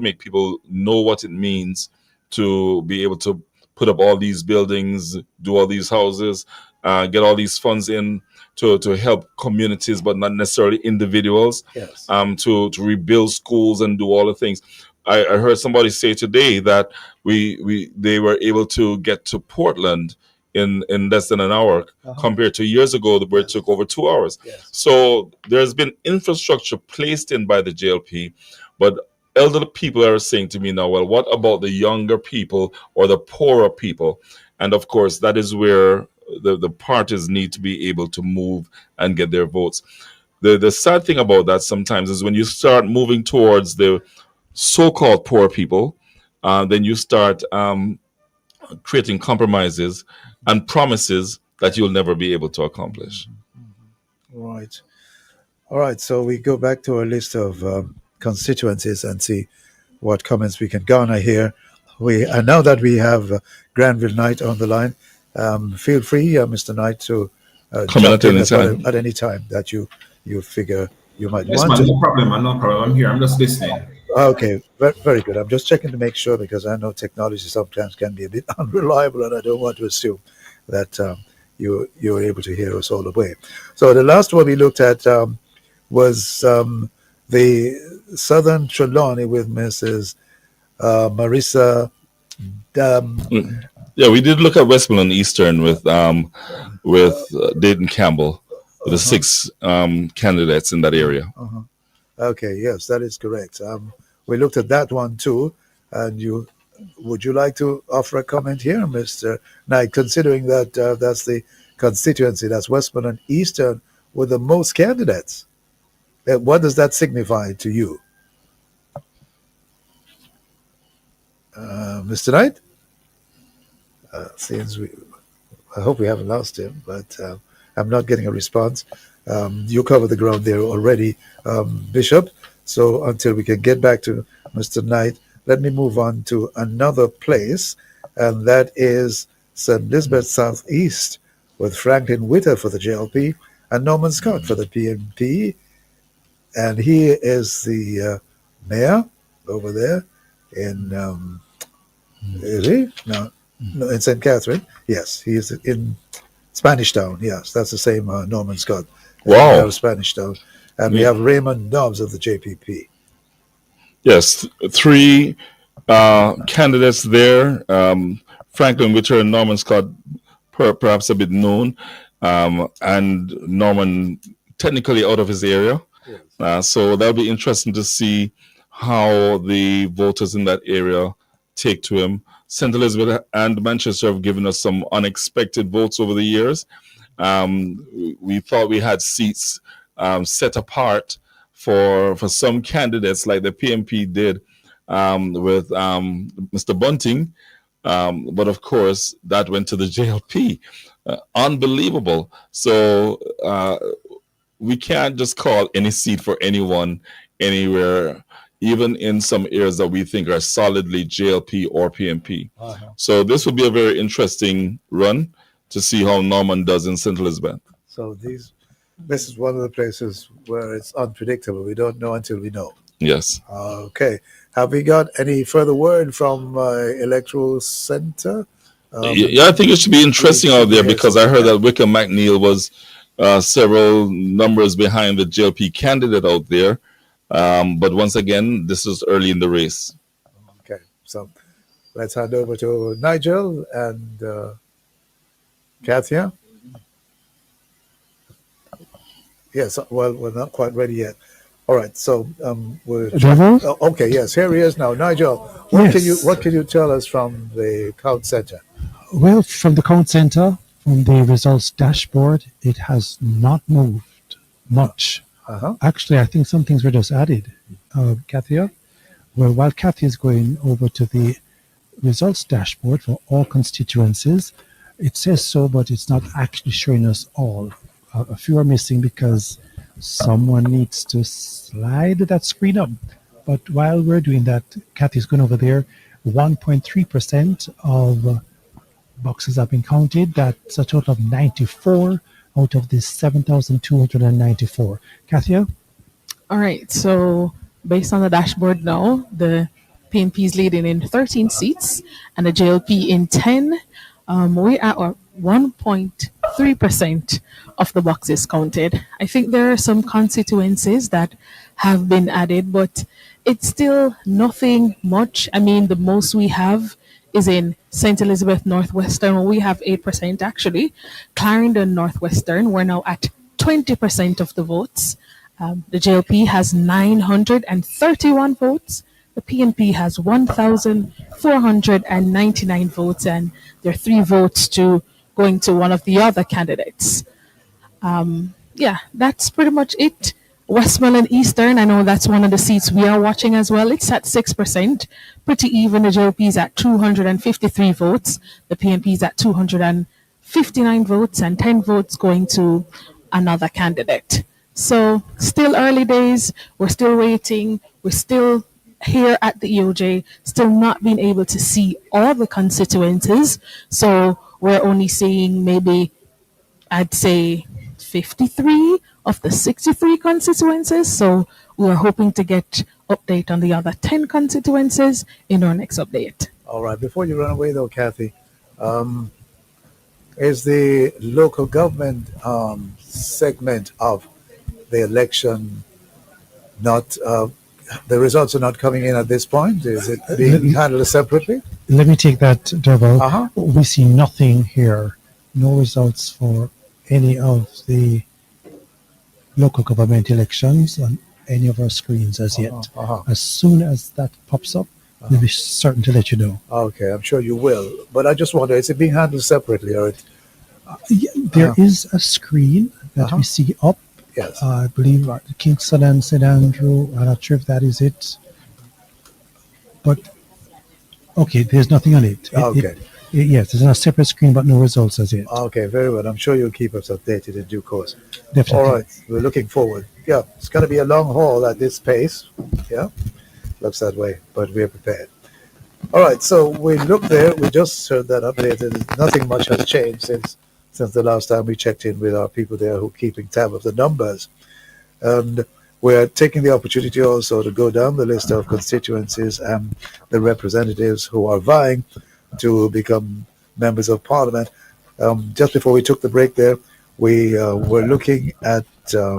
make people know what it means to be able to put up all these buildings, do all these houses, get all these funds in. to help communities, but not necessarily individuals. Yes. To rebuild schools and do all the things. I heard somebody say today that they were able to get to Portland in less than an hour compared to years ago where it took over 2 hours. So there's been infrastructure placed in by the JLP, but elderly people are saying to me now, well, what about the younger people or the poorer people? And of course, that is where the parties need to be able to move and get their votes. The sad thing about that sometimes is when you start moving towards the so-called poor people, then you start creating compromises and promises that you'll never be able to accomplish. Right. All right. So we go back to our list of constituencies and see what comments we can garner here. And now that we have Granville Knight on the line, feel free, Mr. Knight, to jump in at any time that you figure you might want to. No problem, man. No problem. I'm here. I'm just listening. Okay, very good. I'm just checking to make sure because I know technology sometimes can be a bit unreliable, and I don't want to assume that you're able to hear us all the way. So the last one we looked at was the Southern Trelawney with Mrs. Marissa. Yeah, we did look at Westmoreland Eastern with Dayton Campbell, the 6 candidates in that area. Okay, yes, that is correct. We looked at that one too, and would you like to offer a comment here, Mr. Knight, considering that that's the constituency, that's Westmoreland Eastern, with the most candidates? What does that signify to you? Mr. Knight? I hope we haven't lost him, but I'm not getting a response. You covered the ground there already, Bishop. So until we can get back to Mr. Knight, let me move on to another place, and that is St. Elizabeth Southeast with Franklin Witter for the JLP and Norman Scott for the PNP. And he is the mayor over there in, is he? No, in St. Catherine. Yes, he is in Spanish Town. Yes, that's the same Norman Scott. Wow. We have Spanish Town. And we have Raymond Dobbs of the JPP. Yes, 3 candidates there. Franklin Witter and Norman Scott, perhaps a bit known, and Norman technically out of his area. So that'll be interesting to see how the voters in that area take to him. St. Elizabeth and Manchester have given us some unexpected votes over the years. We thought we had seats set apart for some candidates like the PMP did with Mr. Bunting. But of course, that went to the JLP. Unbelievable. So we can't just call any seat for anyone anywhere, even in some areas that we think are solidly JLP or PMP. So this will be a very interesting run to see how Norman does in St. Elizabeth. So this is one of the places where it's unpredictable. We don't know until we know. Yes. Okay. Have we got any further word from Electoral Center? Yeah, I think it should be interesting out there because I heard that Wickham McNeil was several numbers behind the JLP candidate out there. But once again, this is early in the race. Okay. So let's hand over to Nigel and Kathia. Yes, well, we're not quite ready yet. All right, so we're okay. Yes, here he is now, Nigel. What can you tell us from the count center? Well, from the count center, from the results dashboard, it has not moved much. Actually, I think some things were just added. Kathia, well, while Kathy is going over to the results dashboard for all constituencies, it says so, but it's not actually showing us all. A few are missing because someone needs to slide that screen up. But while we're doing that, Kathy's going over there. 1.3% of boxes have been counted. That's a total of 94 out of the 7,294. Kathia? All right. So based on the dashboard now, the PNP is leading in 13 seats and the JLP in 10. We're at 1.5 3% of the boxes counted. I think there are some constituencies that have been added, but it's still nothing much. I mean, the most we have is in St. Elizabeth Northwestern, where we have 8% actually. Clarendon Northwestern, we're now at 20% of the votes. The JLP has 931 votes. The PNP has 1,499 votes, and there are 3 votes going to one of the other candidates. Yeah, that's pretty much it. Westmoreland Eastern, I know that's one of the seats we are watching as well. It's at 6%, pretty even. The JLP is at 253 votes. The PNP is at 259 votes, and 10 votes going to another candidate. So still early days. We're still waiting. We're still here at the EOJ, still not being able to see all the constituencies. So we're only seeing maybe, I'd say, 53 of the 63 constituencies. So we are hoping to get update on the other 10 constituencies in our next update. All right. Before you run away, though, Kathy, is the local government segment of the election not, the results are not coming in at this point? Is it being handled separately? Let me take that, Derval. We see nothing here, no results for any of the local government elections on any of our screens as yet. As soon as that pops up, we'll be certain to let you know. Okay, I'm sure you will. But I just wonder, is it being handled separately, or there is a screen that we see up. Yes. I believe Kingston and St. Andrew. I'm not sure if that is it. But, okay, there's nothing on it. Yes, there's a separate screen, but no results as yet. Okay, very well. I'm sure you'll keep us updated in due course. Definitely. All right, we're looking forward. Yeah, it's going to be a long haul at this pace. Yeah, looks that way, but we're prepared. All right, so we look there. We just heard that updated. Nothing much has changed since the last time we checked in with our people there who are keeping tab of the numbers. And we're taking the opportunity also to go down the list of constituencies and the representatives who are vying to become members of parliament. Just before we took the break there, we were looking at St.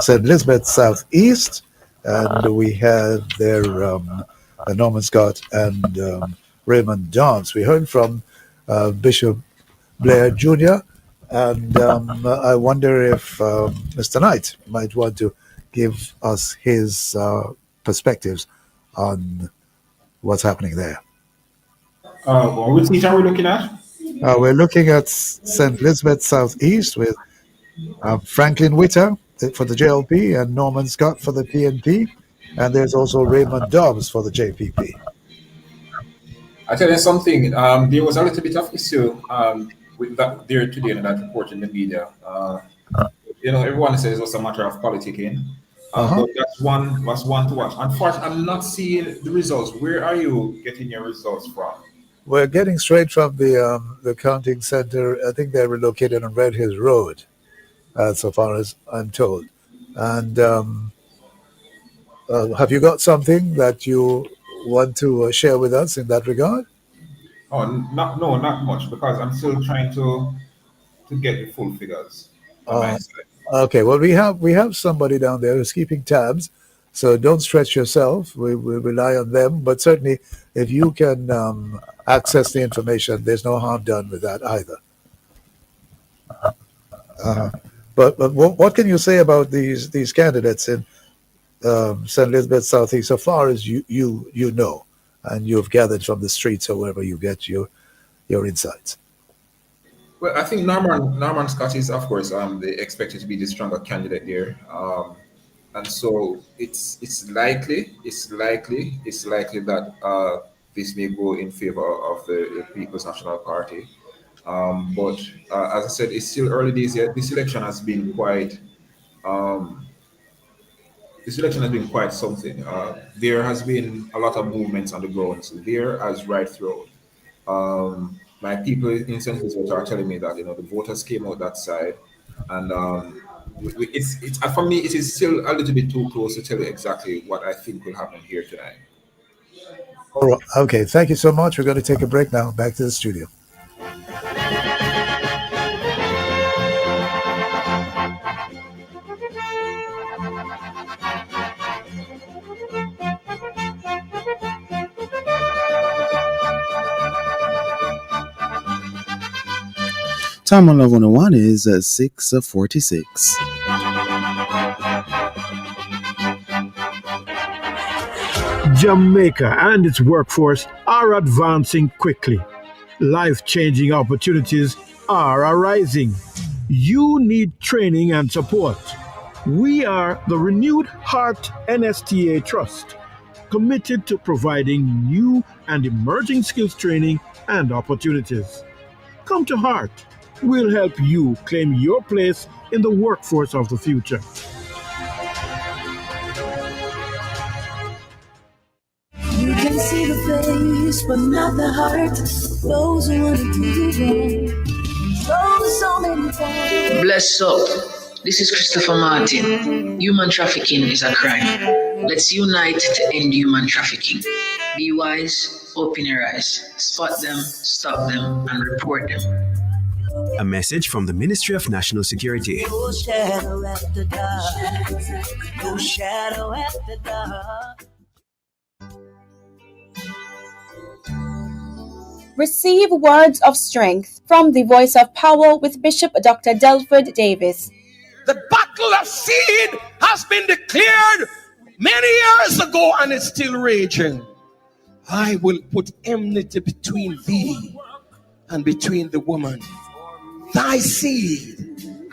Elizabeth Southeast, and we had there Norman Scott and Raymond Dance. We heard from Bishop Blair Jr., and I wonder if Mr. Knight might want to give us his perspectives on what's happening there. Which seat are we looking at? We're looking at St. Elizabeth Southeast with Franklin Witter for the JLP and Norman Scott for the PNP, and there's also Raymond Dobbs for the JPP. I tell you something, there was a little bit of issue with that there today in that report in the media. Everyone says it was a matter of politicking. But that's one to watch. Unfortunately, I'm not seeing the results. Where are you getting your results from? We're getting straight from the counting center. I think they're located on Red Hills Road, so far as I'm told. And have you got something that you want to share with us in that regard? Not much, because I'm still trying to get the full figures on my side. Okay, well, we have somebody down there who's keeping tabs, so don't stretch yourself. We rely on them, but certainly if you can access the information, there's no harm done with that either. But what can you say about these candidates in St. Elizabeth Southeast, so far as you know, and you've gathered from the streets or wherever you get your insights? Well, I think Norman Scott is, of course, expected to be the stronger candidate there, and so it's likely that this may go in favor of the People's National Party. But as I said, it's still early days yet. This election has been quite something. There has been a lot of movements on the ground, so there as right throughout. My people in St. Elizabeth are telling me that the voters came out that side, and it's for me it is still a little bit too close to tell you exactly what I think will happen here tonight. All right. Okay, thank you so much. We're going to take a break now. Back to the studio. Time on Love 101 is 6:46. Jamaica and its workforce are advancing quickly. Life-changing opportunities are arising. You need training and support. We are the Renewed Heart NSTA Trust, committed to providing new and emerging skills training and opportunities. Come to Heart. We'll help you claim your place in the workforce of the future. You can see the face, but not the heart. Those who want to do you wrong. So many times. Bless up. This is Christopher Martin. Human trafficking is a crime. Let's unite to end human trafficking. Be wise, open your eyes, spot them, stop them, and report them. A message from the Ministry of National Security. No shadow at the dark. No shadow at the dark. Receive words of strength from the Voice of Power with Bishop Dr. Delford Davis. The battle of seed has been declared many years ago and it's still raging. I will put enmity between thee and between the woman, thy seed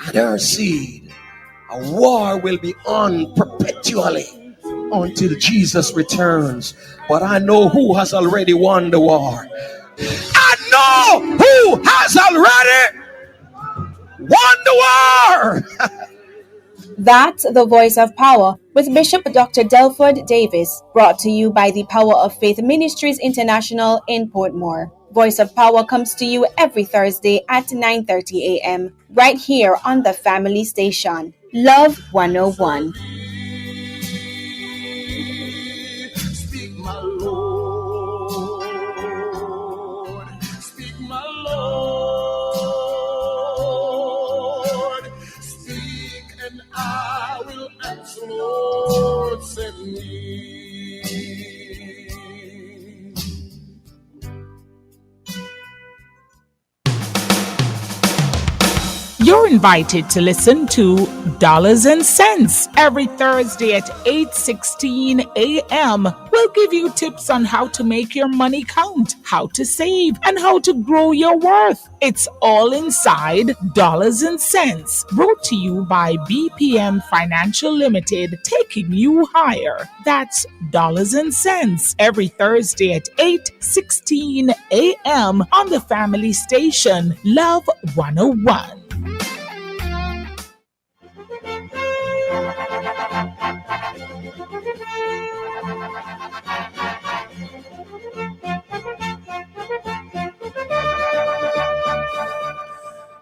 and her seed. A war will be on perpetually until Jesus returns. But I know who has already won the war. I know who has already won the war. That's the Voice of Power with Bishop Dr. Delford Davis, brought to you by the Power of Faith Ministries International in Portmore. Voice of Power comes to you every Thursday at 9:30 a.m. right here on the family station, Love 101. Speak, my Lord. Speak, my Lord. Speak, and I will answer, Lord, send me. You're invited to listen to Dollars and Cents every Thursday at 8:16 a.m. We'll give you tips on how to make your money count, how to save, and how to grow your worth. It's all inside Dollars and Cents, brought to you by BPM Financial Limited, taking you higher. That's Dollars and Cents every Thursday at 8:16 a.m. on the family station, Love 101.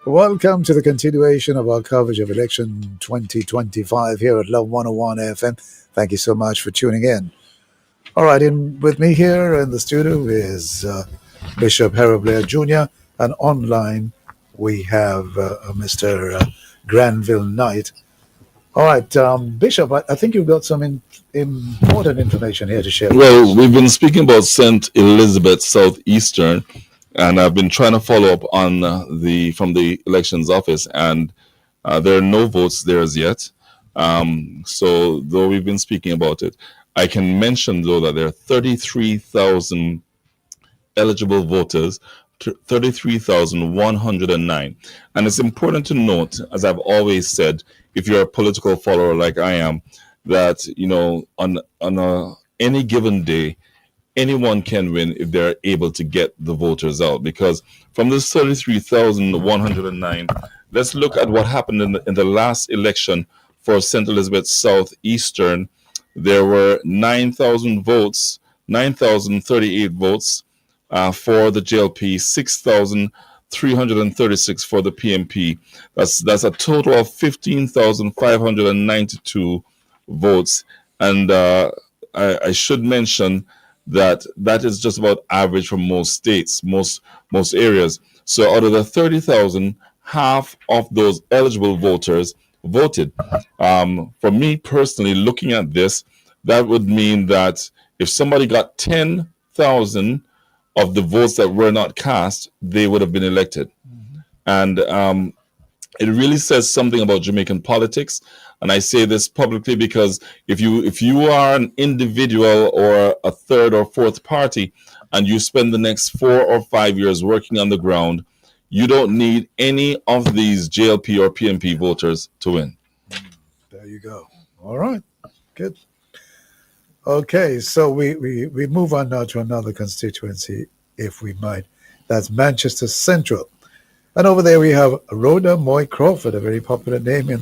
Welcome to the continuation of our coverage of election 2025 here at Love 101 FM. Thank you so much for tuning in. All right, with me here in the studio is Bishop Derval Blair Jr. and online we have Mr. Granville Knight. All right, Bishop, I think you've got some important information here to share. Well, we've been speaking about St. Elizabeth Southeastern, and I've been trying to follow up on from the elections office, and there are no votes there as yet. So though we've been speaking about it, I can mention though that there are 33,000 eligible voters, 33,109. And it's important to note, as I've always said, if you're a political follower like I am, that, you know, on any given day, anyone can win if they're able to get the voters out. Because from this 33,109, let's look at what happened in the last election for St. Elizabeth Southeastern. There were 9,000 votes, 9,038 votes for the JLP, 6,336 for the PMP. That's a total of 15,592 votes. And I should mention that is just about average for most states, most areas. So out of the 30,000, half of those eligible voters voted. For me personally, looking at this, that would mean that if somebody got 10,000 of the votes that were not cast, they would have been elected. And it really says something about Jamaican politics. And I say this publicly because if you are an individual or a third or fourth party and you spend the next 4 or 5 years working on the ground, you don't need any of these JLP or PNP voters to win. There you go. All right. Good. Okay, so we move on now to another constituency, if we might. That's Manchester Central. And over there we have Rhoda Moy Crawford, a very popular name in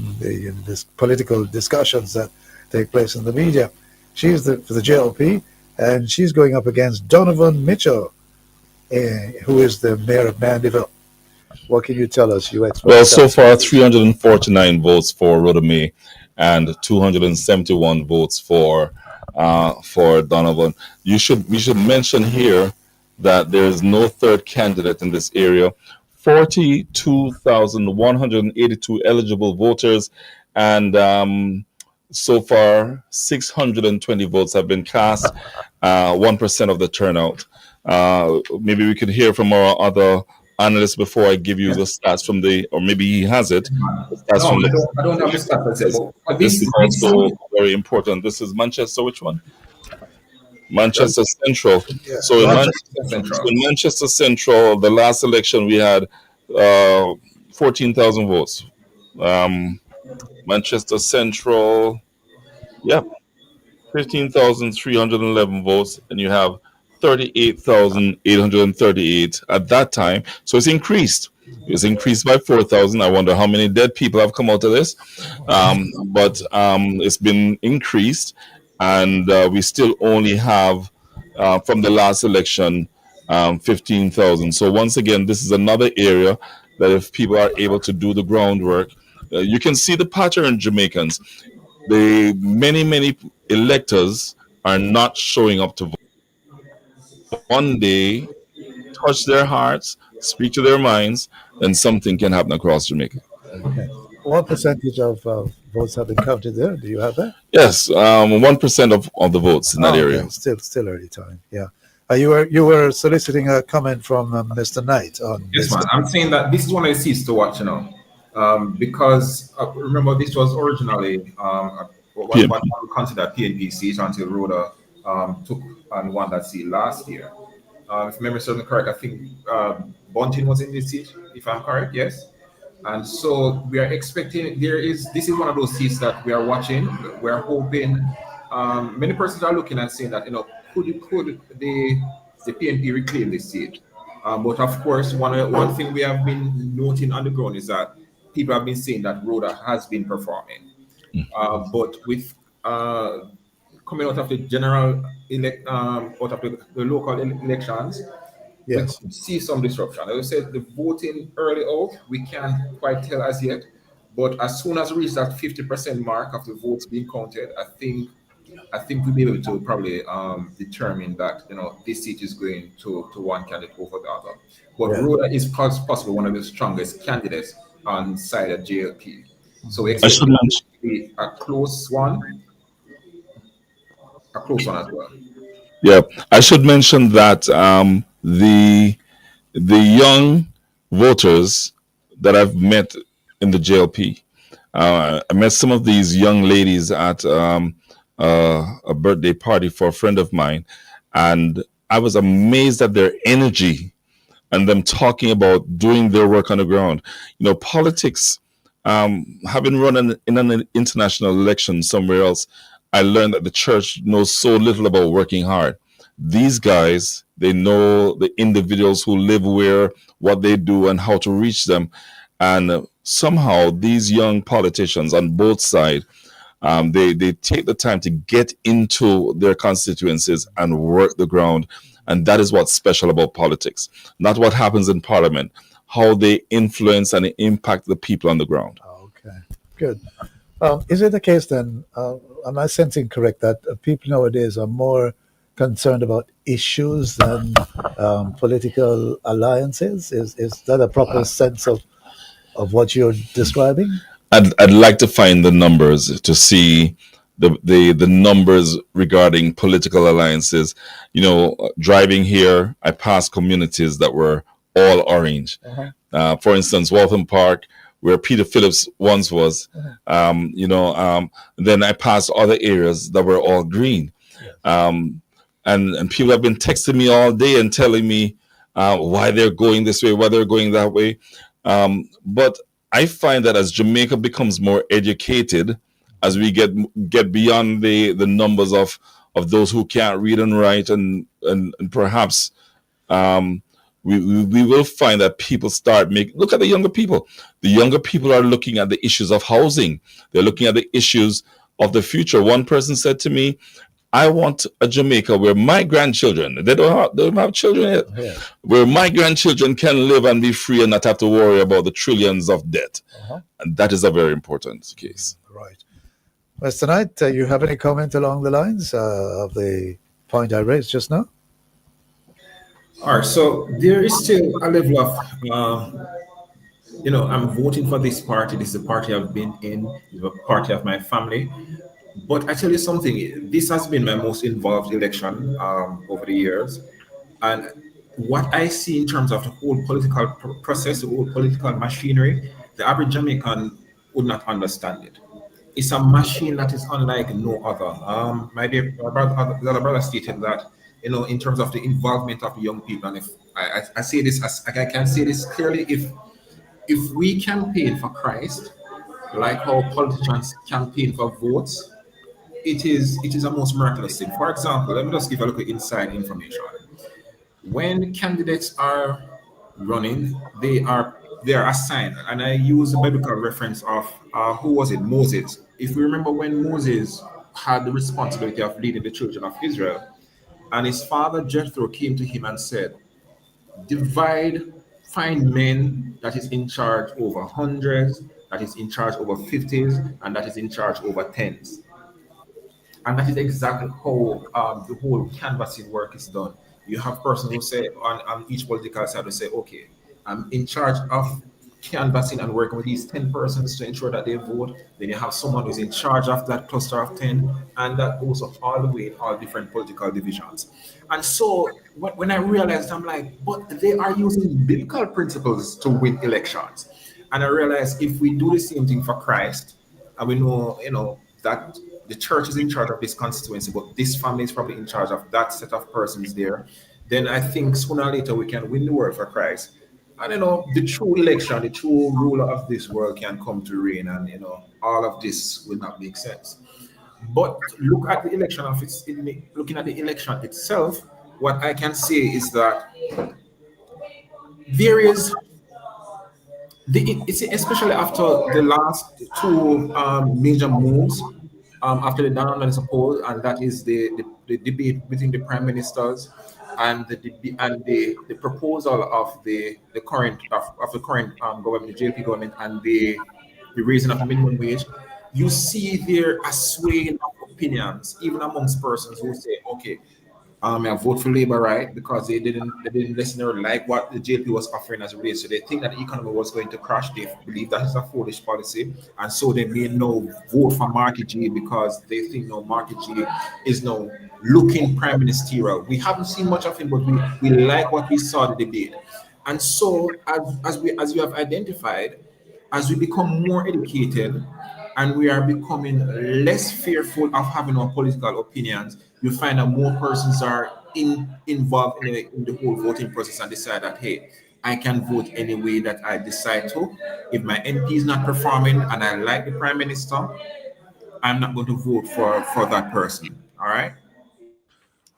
this political discussions that take place in the media. She's for the JLP, and she's going up against Donovan Mitchell, who is the mayor of Mandeville. What can you tell us, you expert? Well, so far 349 votes for Rhoda May and 271 votes for Donovan. We should mention here that there is no third candidate in this area. 42,182 eligible voters, and so far 620 votes have been cast, 1% of the turnout. Maybe we could hear from our other analyst before I give you the stats from or maybe he has it. I don't have the stats. This is also very important. This is Manchester, which one? Manchester Central. Yeah. So in Manchester Central, the last election we had 14,000 votes. Manchester Central, 15,311 votes, and you have 38,838 at that time. So it's increased. It's increased by 4,000. I wonder how many dead people have come out of this. But it's been increased, and we still only have, from the last election, 15,000. So once again, this is another area that if people are able to do the groundwork, you can see the pattern, Jamaicans. Many electors are not showing up to vote. One day, touch their hearts, speak to their minds, and something can happen across Jamaica. Okay. What percentage of votes have been counted there? Do you have that? Yes, 1% of the votes in that area. Okay. Still early time. Yeah. You were soliciting a comment from Mr. Knight on Yes, this. man. I'm saying that this is one of the seats to watch, because remember this was originally what we considered PNP seat until Rhoda took and won that seat last year. If memory serves me correct, I think Bunting was in this seat, if I'm correct, yes. And so we are expecting this is one of those seats that we are watching. We are hoping many persons are looking and saying that could the PNP reclaim this seat? But of course, one thing we have been noting on the ground is that people have been saying that Rhoda has been performing, but with coming out of the general out of the local elections, yes, we see some disruption. As I said, the voting early out, we can't quite tell as yet, but as soon as we reach that 50% mark of the votes being counted, I think we'll be able to probably determine that this seat is going to one candidate over the other. But Rhoda is possibly one of the strongest candidates on side of JLP. So we expect it to be a close one as well. Yeah, I should mention that the young voters that I've met in the JLP, I met some of these young ladies at a birthday party for a friend of mine, and I was amazed at their energy and them talking about doing their work on the ground. Politics, having run in an international election somewhere else, I learned that the church knows so little about working hard. These guys, they know the individuals who live where, what they do, and how to reach them. And somehow these young politicians on both sides, they take the time to get into their constituencies and work the ground. And that is what's special about politics. Not what happens in Parliament, how they influence and impact the people on the ground. Okay, good. Is it the case then, am I sensing correct, that people nowadays are more concerned about issues than political alliances? Is that a proper sense of what you're describing? I'd like to find the numbers to see the numbers regarding political alliances. Driving here, I passed communities that were all orange. For instance, Waltham Park, where Peter Phillips once was. Then I passed other areas that were all green. And people have been texting me all day and telling me why they're going this way, why they're going that way. But I find that as Jamaica becomes more educated, as we get beyond the numbers of those who can't read and write, and perhaps we will find that people start look at the younger people. The younger people are looking at the issues of housing. They're looking at the issues of the future. One person said to me, I want a Jamaica where my grandchildren, they don't have children yet, where my grandchildren can live and be free and not have to worry about the trillions of debt. And that is a very important case. Right. Mr. Knight, you have any comment along the lines of the point I raised just now? All right, so there is still a level of, I'm voting for this party. This is the party I've been in, the party of my family. But I tell you something, this has been my most involved election over the years. And what I see in terms of the whole political process, the whole political machinery, the average Jamaican would not understand it. It's a machine that is unlike no other. My dear brother stated that, in terms of the involvement of young people, and if I say this, I can say this clearly, if we campaign for Christ, like how politicians campaign for votes, it is a most miraculous thing. For example, let me just give a little inside information. When candidates are running, they are assigned, and I use a biblical reference of who was it? Moses. If we remember when Moses had the responsibility of leading the children of Israel, and his father Jethro came to him and said, find men that is in charge over hundreds, that is in charge over 50s, and that is in charge over 10s. And that is exactly how the whole canvassing work is done. You have persons who say on each political side will say, okay, I'm in charge of canvassing and working with these 10 persons to ensure that they vote. Then you have someone who's in charge of that cluster of 10, and that goes up all the way in all different political divisions. And so when I realized, I'm like, but they are using biblical principles to win elections. And I realized if we do the same thing for Christ, and we know, that the church is in charge of this constituency, but this family is probably in charge of that set of persons there, then I think sooner or later we can win the world for Christ. And the true election, the true ruler of this world can come to reign, and all of this will not make sense. But look at the election looking at the election itself, what I can say is that there is especially after the last two major moves, after the down and support, and that is the debate between the prime ministers and the proposal of the current government, the JP government, and the raising of the minimum wage. You see there a swaying of opinions, even amongst persons who say, okay, I vote for Labour, right? Because they didn't listen or like what the JP was offering as a raise. So they think that the economy was going to crash. They believe that is a foolish policy. And so they may now vote for Marky G because they think Marky G is now looking prime ministerial. We haven't seen much of him, but we like what we saw the debate. And so as you have identified, as we become more educated and we are becoming less fearful of having our political opinions, you find that more persons are involved in the whole voting process and decide that, hey, I can vote any way that I decide to. If my MP is not performing and I like the prime minister, I'm not going to vote for that person. All right.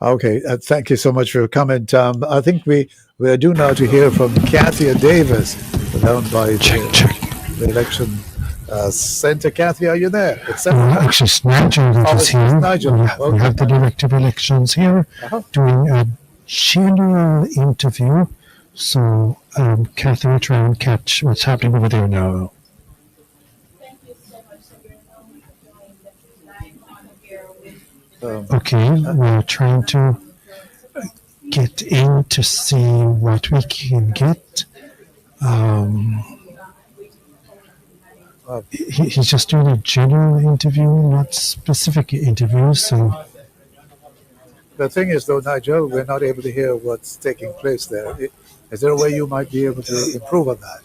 Okay, thank you so much for your comment. I think we are due now to hear from Kathia Davis, down by the election center. Kathy, are you there? Actually, it's Nigel that is here. Nigel. We have the Director of Elections here doing a general interview. So, Kathy will try and catch what's happening over there now. Okay, we're trying to get in to see what we can get. He's just doing a general interview, not specific interviews. So The thing is, though, Nigel, we're not able to hear what's taking place there. Is there a way you might be able to improve on that?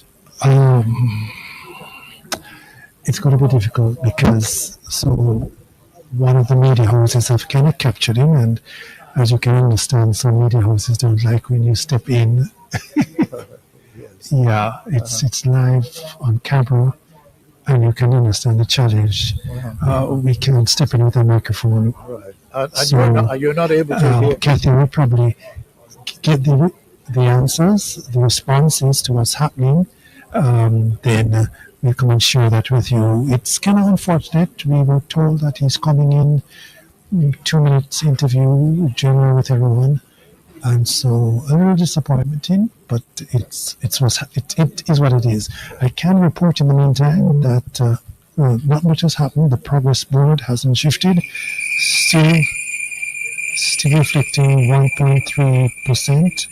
It's going to be difficult because one of the media houses have kind of captured him, and as you can understand, some media houses don't like when you step in. Yeah, it's live on camera, and you can understand the challenge. We can't step in with a microphone. Right. And you're not able to hear. Kathy will probably get the answers, the responses to what's happening. Then we'll come and share that with you. It's kind of unfortunate. We were told that he's coming in 2 minutes interview, general with everyone. And so a little disappointing, but it is what it is. I can report in the meantime that not much has happened. The progress board hasn't shifted. Still reflecting 1.3%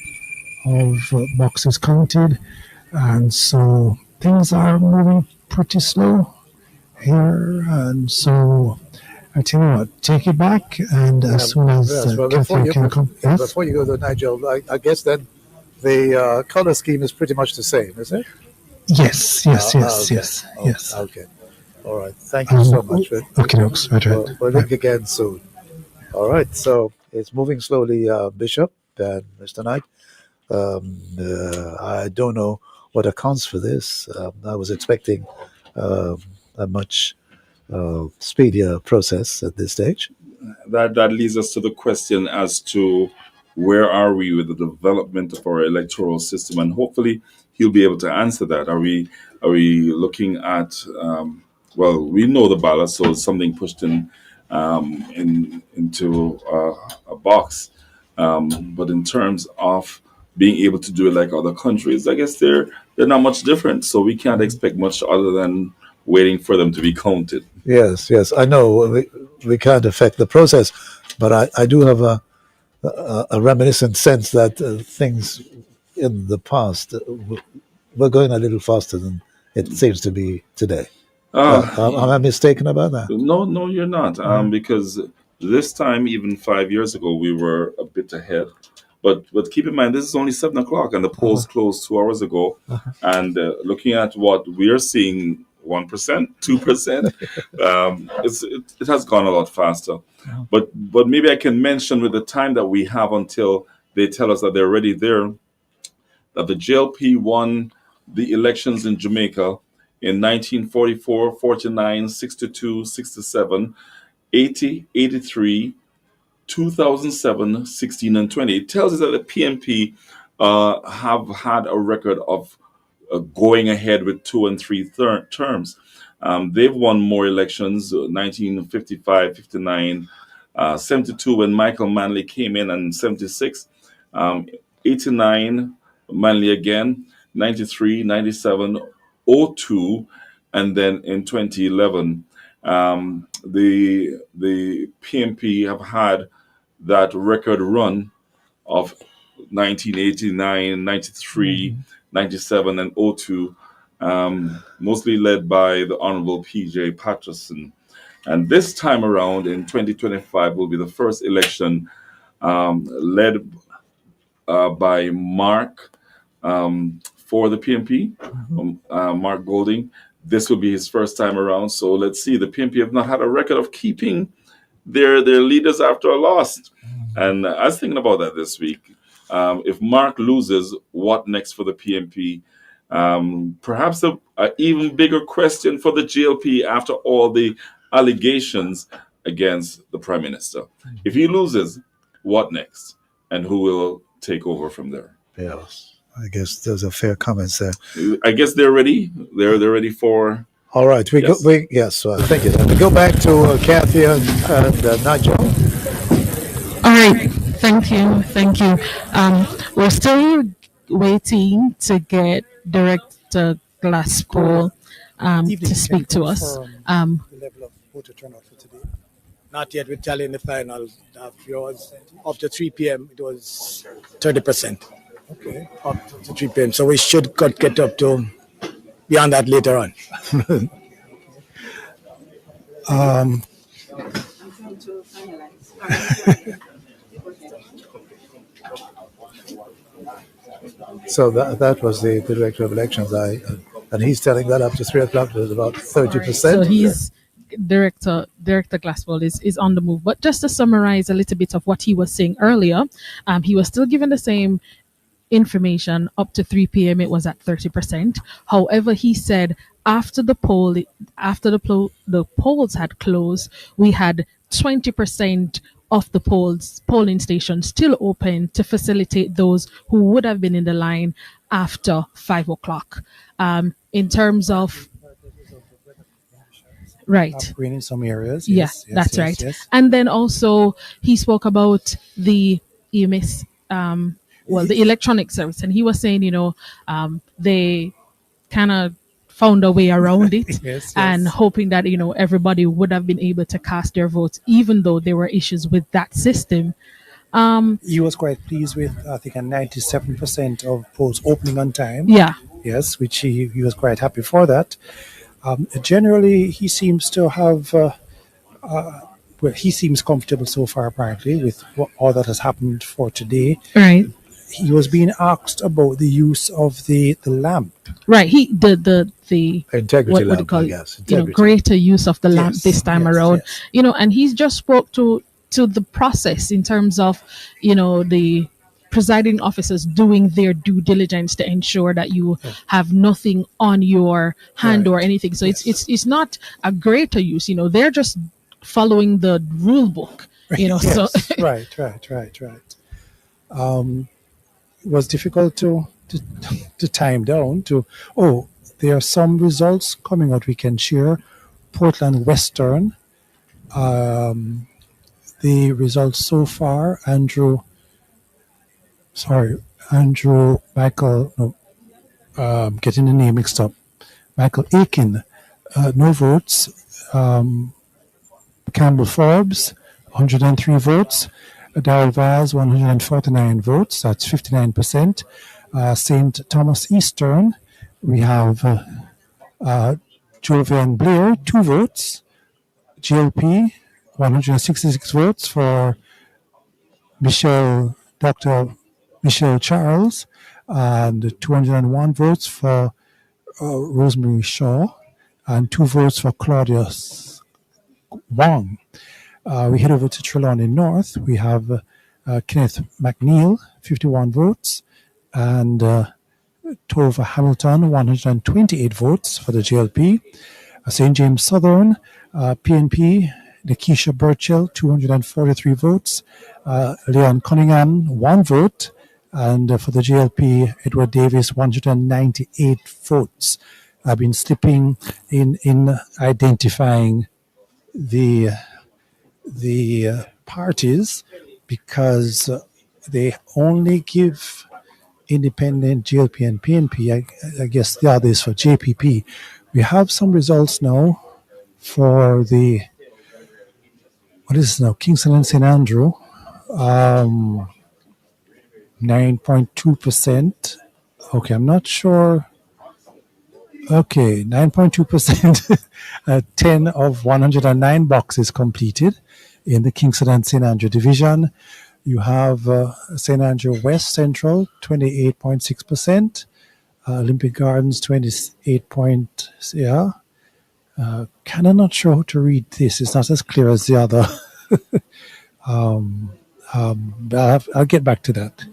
of boxes counted. And so things are moving pretty slow here. And so I tell you what, take it back, and as soon as Catherine can come. Yes? Before you go to Nigel, I guess then the color scheme is pretty much the same, is it? Yes. Okay. All right. Thank you so much. Okay, folks. We'll link again soon. All right. So it's moving slowly, Bishop and Mr. Knight. I don't know what accounts for this. I was expecting a much speedier process at this stage. That leads us to the question as to where are we with the development of our electoral system, and hopefully he'll be able to answer that. Are we looking at well, we know the ballot, so it's something pushed into a box, but in terms of being able to do it like other countries, I guess they're not much different, so we can't expect much other than waiting for them to be counted. Yes, I know we can't affect the process, but I do have a reminiscent sense that things in the past were going a little faster than it seems to be today. Am I mistaken about that? No, you're not, because this time, even 5 years ago, we were a bit ahead. But keep in mind, this is only 7 o'clock, and the polls closed 2 hours ago. And looking at what we are seeing, 1%, 2%. It has gone a lot faster. But maybe I can mention with the time that we have until they tell us that they're already there, that the JLP won the elections in Jamaica in 1944, 49, 62, 67, 80, 83, 2007, 16, and 20. It tells us that the PNP have had a record of going ahead with 2 and 3 terms. They've won more elections, 1955, 59, 72 when Michael Manley came in, and 76, 89, Manley again, 93, 97, 02, and then in 2011. The PNP have had that record run of 1989, 93, 97, and 02, mostly led by the Honorable P.J. Patterson. And this time around in 2025 will be the first election led by Mark for the PNP, Mark Golding. This will be his first time around. So let's see. The PNP have not had a record of keeping their leaders after a loss. And I was thinking about that this week. If Mark loses, what next for the PNP? Perhaps an even bigger question for the GLP after all the allegations against the Prime Minister. If he loses, what next? And who will take over from there? Yes. I guess those are fair comments there. I guess they're ready. They're ready for. All right, thank you. We go back to Kathy and Nigel. All right, thank you. We're still waiting to get Director Glasspool to speak to us. The level of voter turnout for today. Not yet. We're tallying the final of yours. After 3 p.m., it was 30%. Okay. Up to 3 p.m. So we should get up to beyond that later on. Um, So that was the director of elections. And he's telling that up to 3 o'clock there's about 30%. So he's Director Glasswell is on the move. But just to summarize a little bit of what he was saying earlier, he was still given the same information up to 3 p.m. It was at 30%. However, he said after the polls had closed, we had 20% of the polling stations still open to facilitate those who would have been in the line after 5 o'clock. In terms of right, in some areas, yes, that's right. Yes. And then also he spoke about the EMS, the electronic service, and he was saying, they kind of found a way around it. Yes. And hoping that everybody would have been able to cast their votes, even though there were issues with that system. He was quite pleased with, I think, a 97% of polls opening on time. Yeah. Yes, which he was quite happy for that. Generally, he seems to have, he seems comfortable so far, apparently, with all that has happened for today. Right. He was being asked about the use of the lamp. Right. The integrity lamp, I guess. Greater use of the lamp this time around. Yes. And he's just spoke to the process in terms of, the presiding officers doing their due diligence to ensure that you have nothing on your hand or anything. So it's not a greater use. They're just following the rule book. So right. It was difficult to time down to. Oh, there are some results coming out we can share. Portland Western. The results so far, Michael, getting the name mixed up. Michael Aiken, no votes. Campbell Forbes, 103 votes. Darrell Vaz, 149 votes. That's 59%. St. Thomas Eastern, we have Jovian Blair, 2 votes. GLP, 166 votes for Dr. Michelle Charles, and 201 votes for Rosemary Shaw, and 2 votes for Claudius Wong. We head over to Trelawney North. We have Kenneth McNeil, 51 votes, and Tova Hamilton, 128 votes for the GLP. St. James Southern, PNP, Lakeisha Burchell, 243 votes. Leon Cunningham, 1 vote. And for the GLP, Edward Davis, 198 votes. I've been slipping in identifying the parties because they only give independent GLP and PNP. I guess the other is for JPP. We have some results now for the, what is it now, Kingston and St. Andrew, 9.2%. Okay, I'm not sure. Okay, 9.2%, 10 of 109 boxes completed in the Kingston and St. Andrew division. You have St. Andrew West Central, 28.6%. Olympic Gardens, 28 point, kind of not sure how to read this. It's not as clear as the other. But I'll get back to that.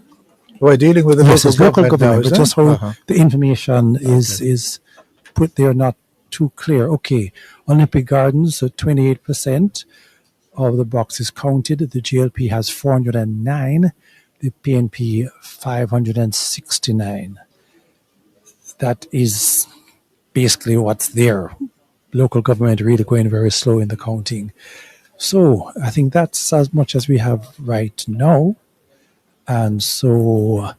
We're dealing with the local government now, but just how the information is put there, not too clear. Okay, Olympic Gardens, 28% of the boxes counted. The GLP has 409, the PNP 569. That is basically what's there. Local government really going very slow in the counting. So I think that's as much as we have right now. And so,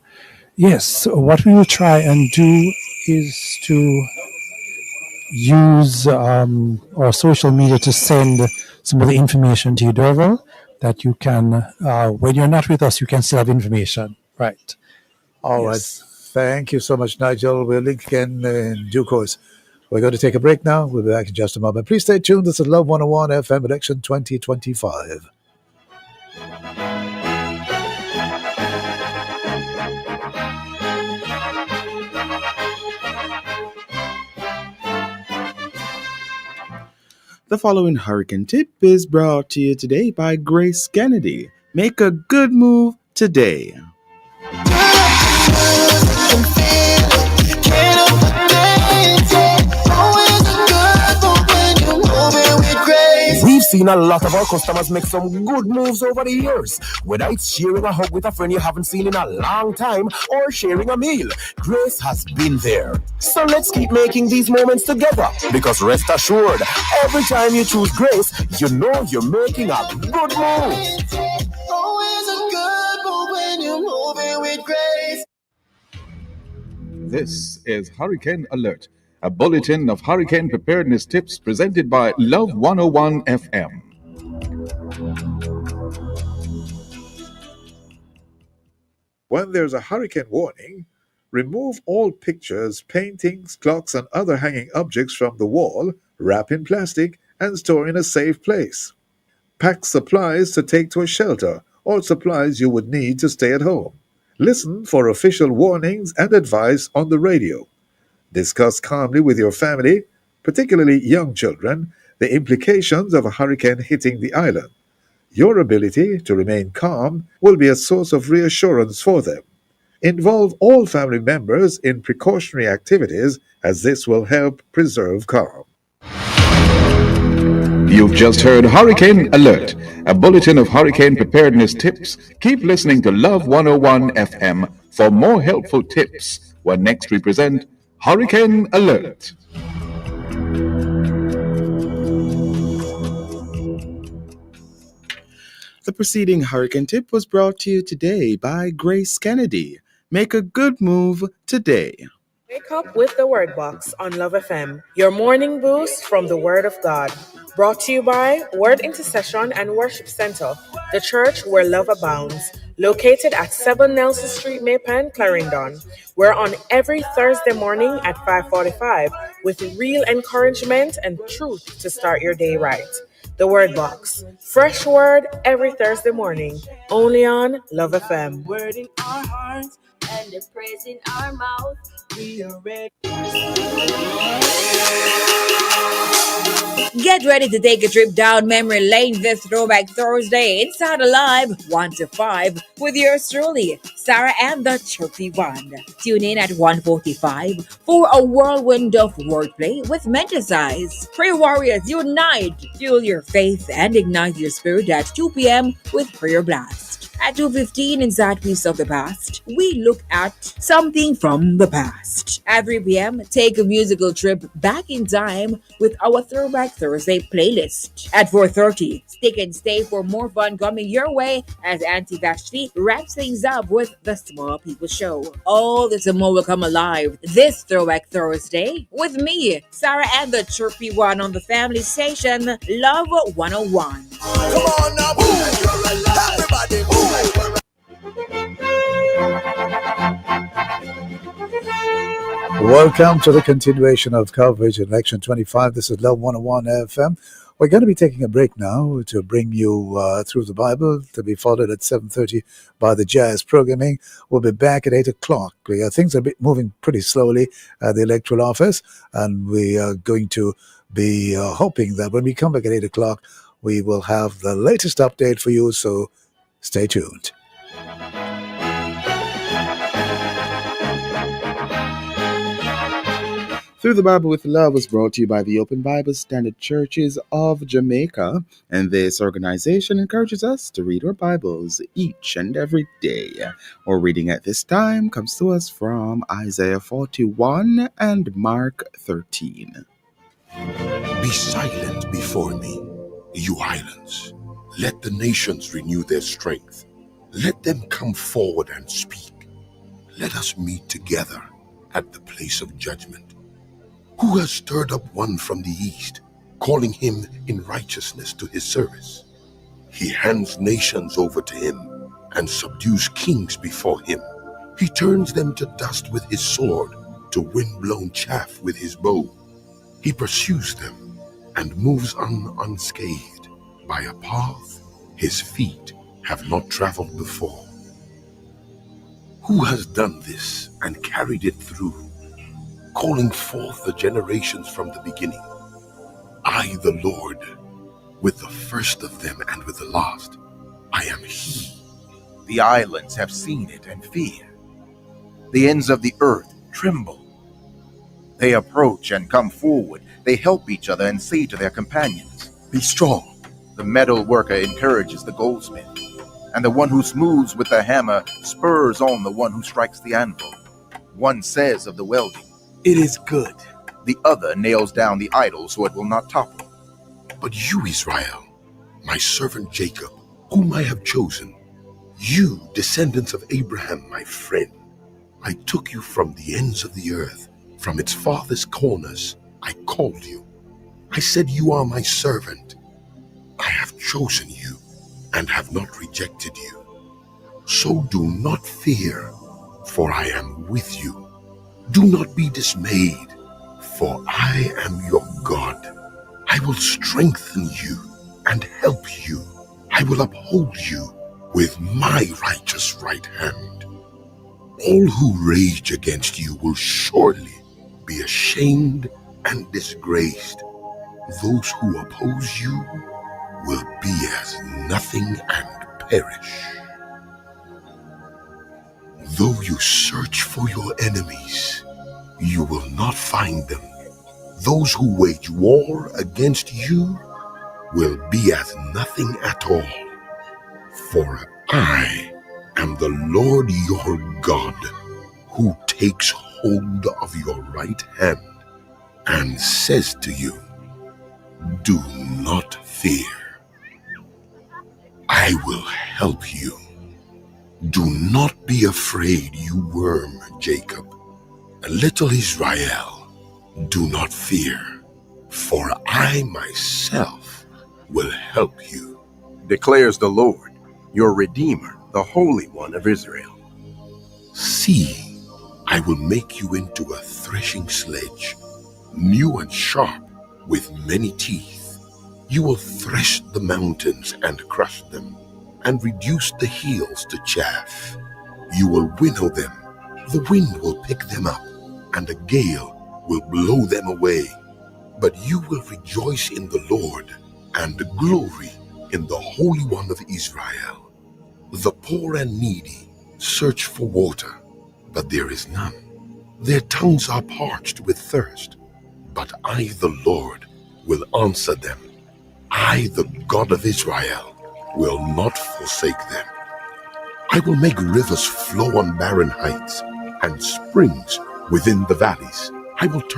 yes, what we will try and do is to use our social media to send some of the information to you, Derval, that you can, when you're not with us, you can still have information. Right. All right. Thank you so much, Nigel. We'll link again in due course. We're going to take a break now. We'll be back in just a moment. Please stay tuned. This is Love 101 FM Election 2025. The following hurricane tip is brought to you today by Grace Kennedy. Make a good move today. We've seen a lot of our customers make some good moves over the years. Whether it's sharing a hug with a friend you haven't seen in a long time or sharing a meal, Grace has been there. So let's keep making these moments together, because rest assured, every time you choose Grace, you know you're making a good move. Always a good move when you're moving with Grace. This is Hurricane Alert, a bulletin of hurricane preparedness tips presented by Love 101 FM. When there's a hurricane warning, remove all pictures, paintings, clocks, and other hanging objects from the wall, wrap in plastic, and store in a safe place. Pack supplies to take to a shelter or supplies you would need to stay at home. Listen for official warnings and advice on the radio. Discuss calmly with your family, particularly young children, the implications of a hurricane hitting the island. Your ability to remain calm will be a source of reassurance for them. Involve all family members in precautionary activities, as this will help preserve calm. You've just heard Hurricane Alert, a bulletin of hurricane preparedness tips. Keep listening to Love 101 FM for more helpful tips when next we present Hurricane Alert. The preceding hurricane tip was brought to you today by Grace Kennedy. Make a good move today. Wake up with the Word Box on Love FM, your morning boost from the Word of God. Brought to you by Word Intercession and Worship Center, the church where love abounds. Located at 7 Nelson Street, Maypen, Clarendon. We're on every Thursday morning at 5:45 with real encouragement and truth to start your day right. The Word Box. Fresh word every Thursday morning, only on Love FM. Word in our hearts and the praise in our mouth. We are ready. Get ready to take a trip down memory lane this Throwback Thursday inside Alive 1 to 5 with yours truly, Sarah and the Chirpy One. Tune in at 1:45 for a whirlwind of wordplay with Mental Size. Prayer Warriors Unite! Fuel your faith and ignite your spirit at 2 p.m. with Prayer Blast. At 2:15 inside Piece of the Past, we look at something from the past. At 3 p.m., take a musical trip back in time with our Throwback Thursday playlist. At 4:30, stick and stay for more fun coming your way as Auntie Vashti wraps things up with the Small People Show. All this and more will come alive this Throwback Thursday with me, Sarah and the Chirpy One on the family station, Love 101. Come on now, move. You're alive. Everybody move. Welcome to the continuation of coverage in Election 25. This is Love 101 FM. We're going to be taking a break now to bring you through the Bible, to be followed at 7:30 by the jazz programming. We'll be back at 8 o'clock. Things are moving pretty slowly at the electoral office, and we are going to be hoping that when we come back at 8 o'clock, we will have the latest update for you, so stay tuned. Through the Bible with Love was brought to you by the Open Bible Standard Churches of Jamaica, and this organization encourages us to read our Bibles each and every day. Our reading at this time comes to us from Isaiah 41 and Mark 13. Be silent before me, you islands. Let the nations renew their strength. Let them come forward and speak. Let us meet together at the place of judgment. Who has stirred up one from the east, calling him in righteousness to his service? He hands nations over to him and subdues kings before him. He turns them to dust with his sword, to wind-blown chaff with his bow. He pursues them and moves on unscathed by a path his feet have not traveled before. Who has done this and carried it through, calling forth the generations from the beginning? I, the Lord, with the first of them and with the last, I am He. The islands have seen it and fear. The ends of the earth tremble. They approach and come forward. They help each other and say to their companions, "Be strong." The metal worker encourages the goldsmith, and the one who smooths with the hammer spurs on the one who strikes the anvil. One says of the welding, "It is good." The other nails down the idol so it will not topple. But you, Israel, my servant Jacob, whom I have chosen, you, descendants of Abraham, my friend, I took you from the ends of the earth, from its farthest corners. I called you. I said, "You are my servant." I have chosen you and have not rejected you. So do not fear, for I am with you. Do not be dismayed, for I am your God. I will strengthen you and help you. I will uphold you with my righteous right hand. All who rage against you will surely be ashamed and disgraced. Those who oppose you will be as nothing and perish. Though you search for your enemies, you will not find them. Those who wage war against you will be as nothing at all. For I am the Lord your God, who takes hold of your right hand and says to you, "Do not fear. I will help you. Do not be afraid, you worm, Jacob, and little Israel. Do not fear, for I myself will help you," declares the Lord, your Redeemer, the Holy One of Israel. See, I will make you into a threshing sledge, new and sharp, with many teeth. You will thresh the mountains and crush them, and reduce the hills to chaff. You will winnow them, the wind will pick them up, and a gale will blow them away. But you will rejoice in the Lord, and glory in the Holy One of Israel. The poor and needy search for water, but there is none. Their tongues are parched with thirst, but I, the Lord, will answer them. I, the God of Israel, will not forsake them. I will make rivers flow on barren heights and springs within the valleys. I will turn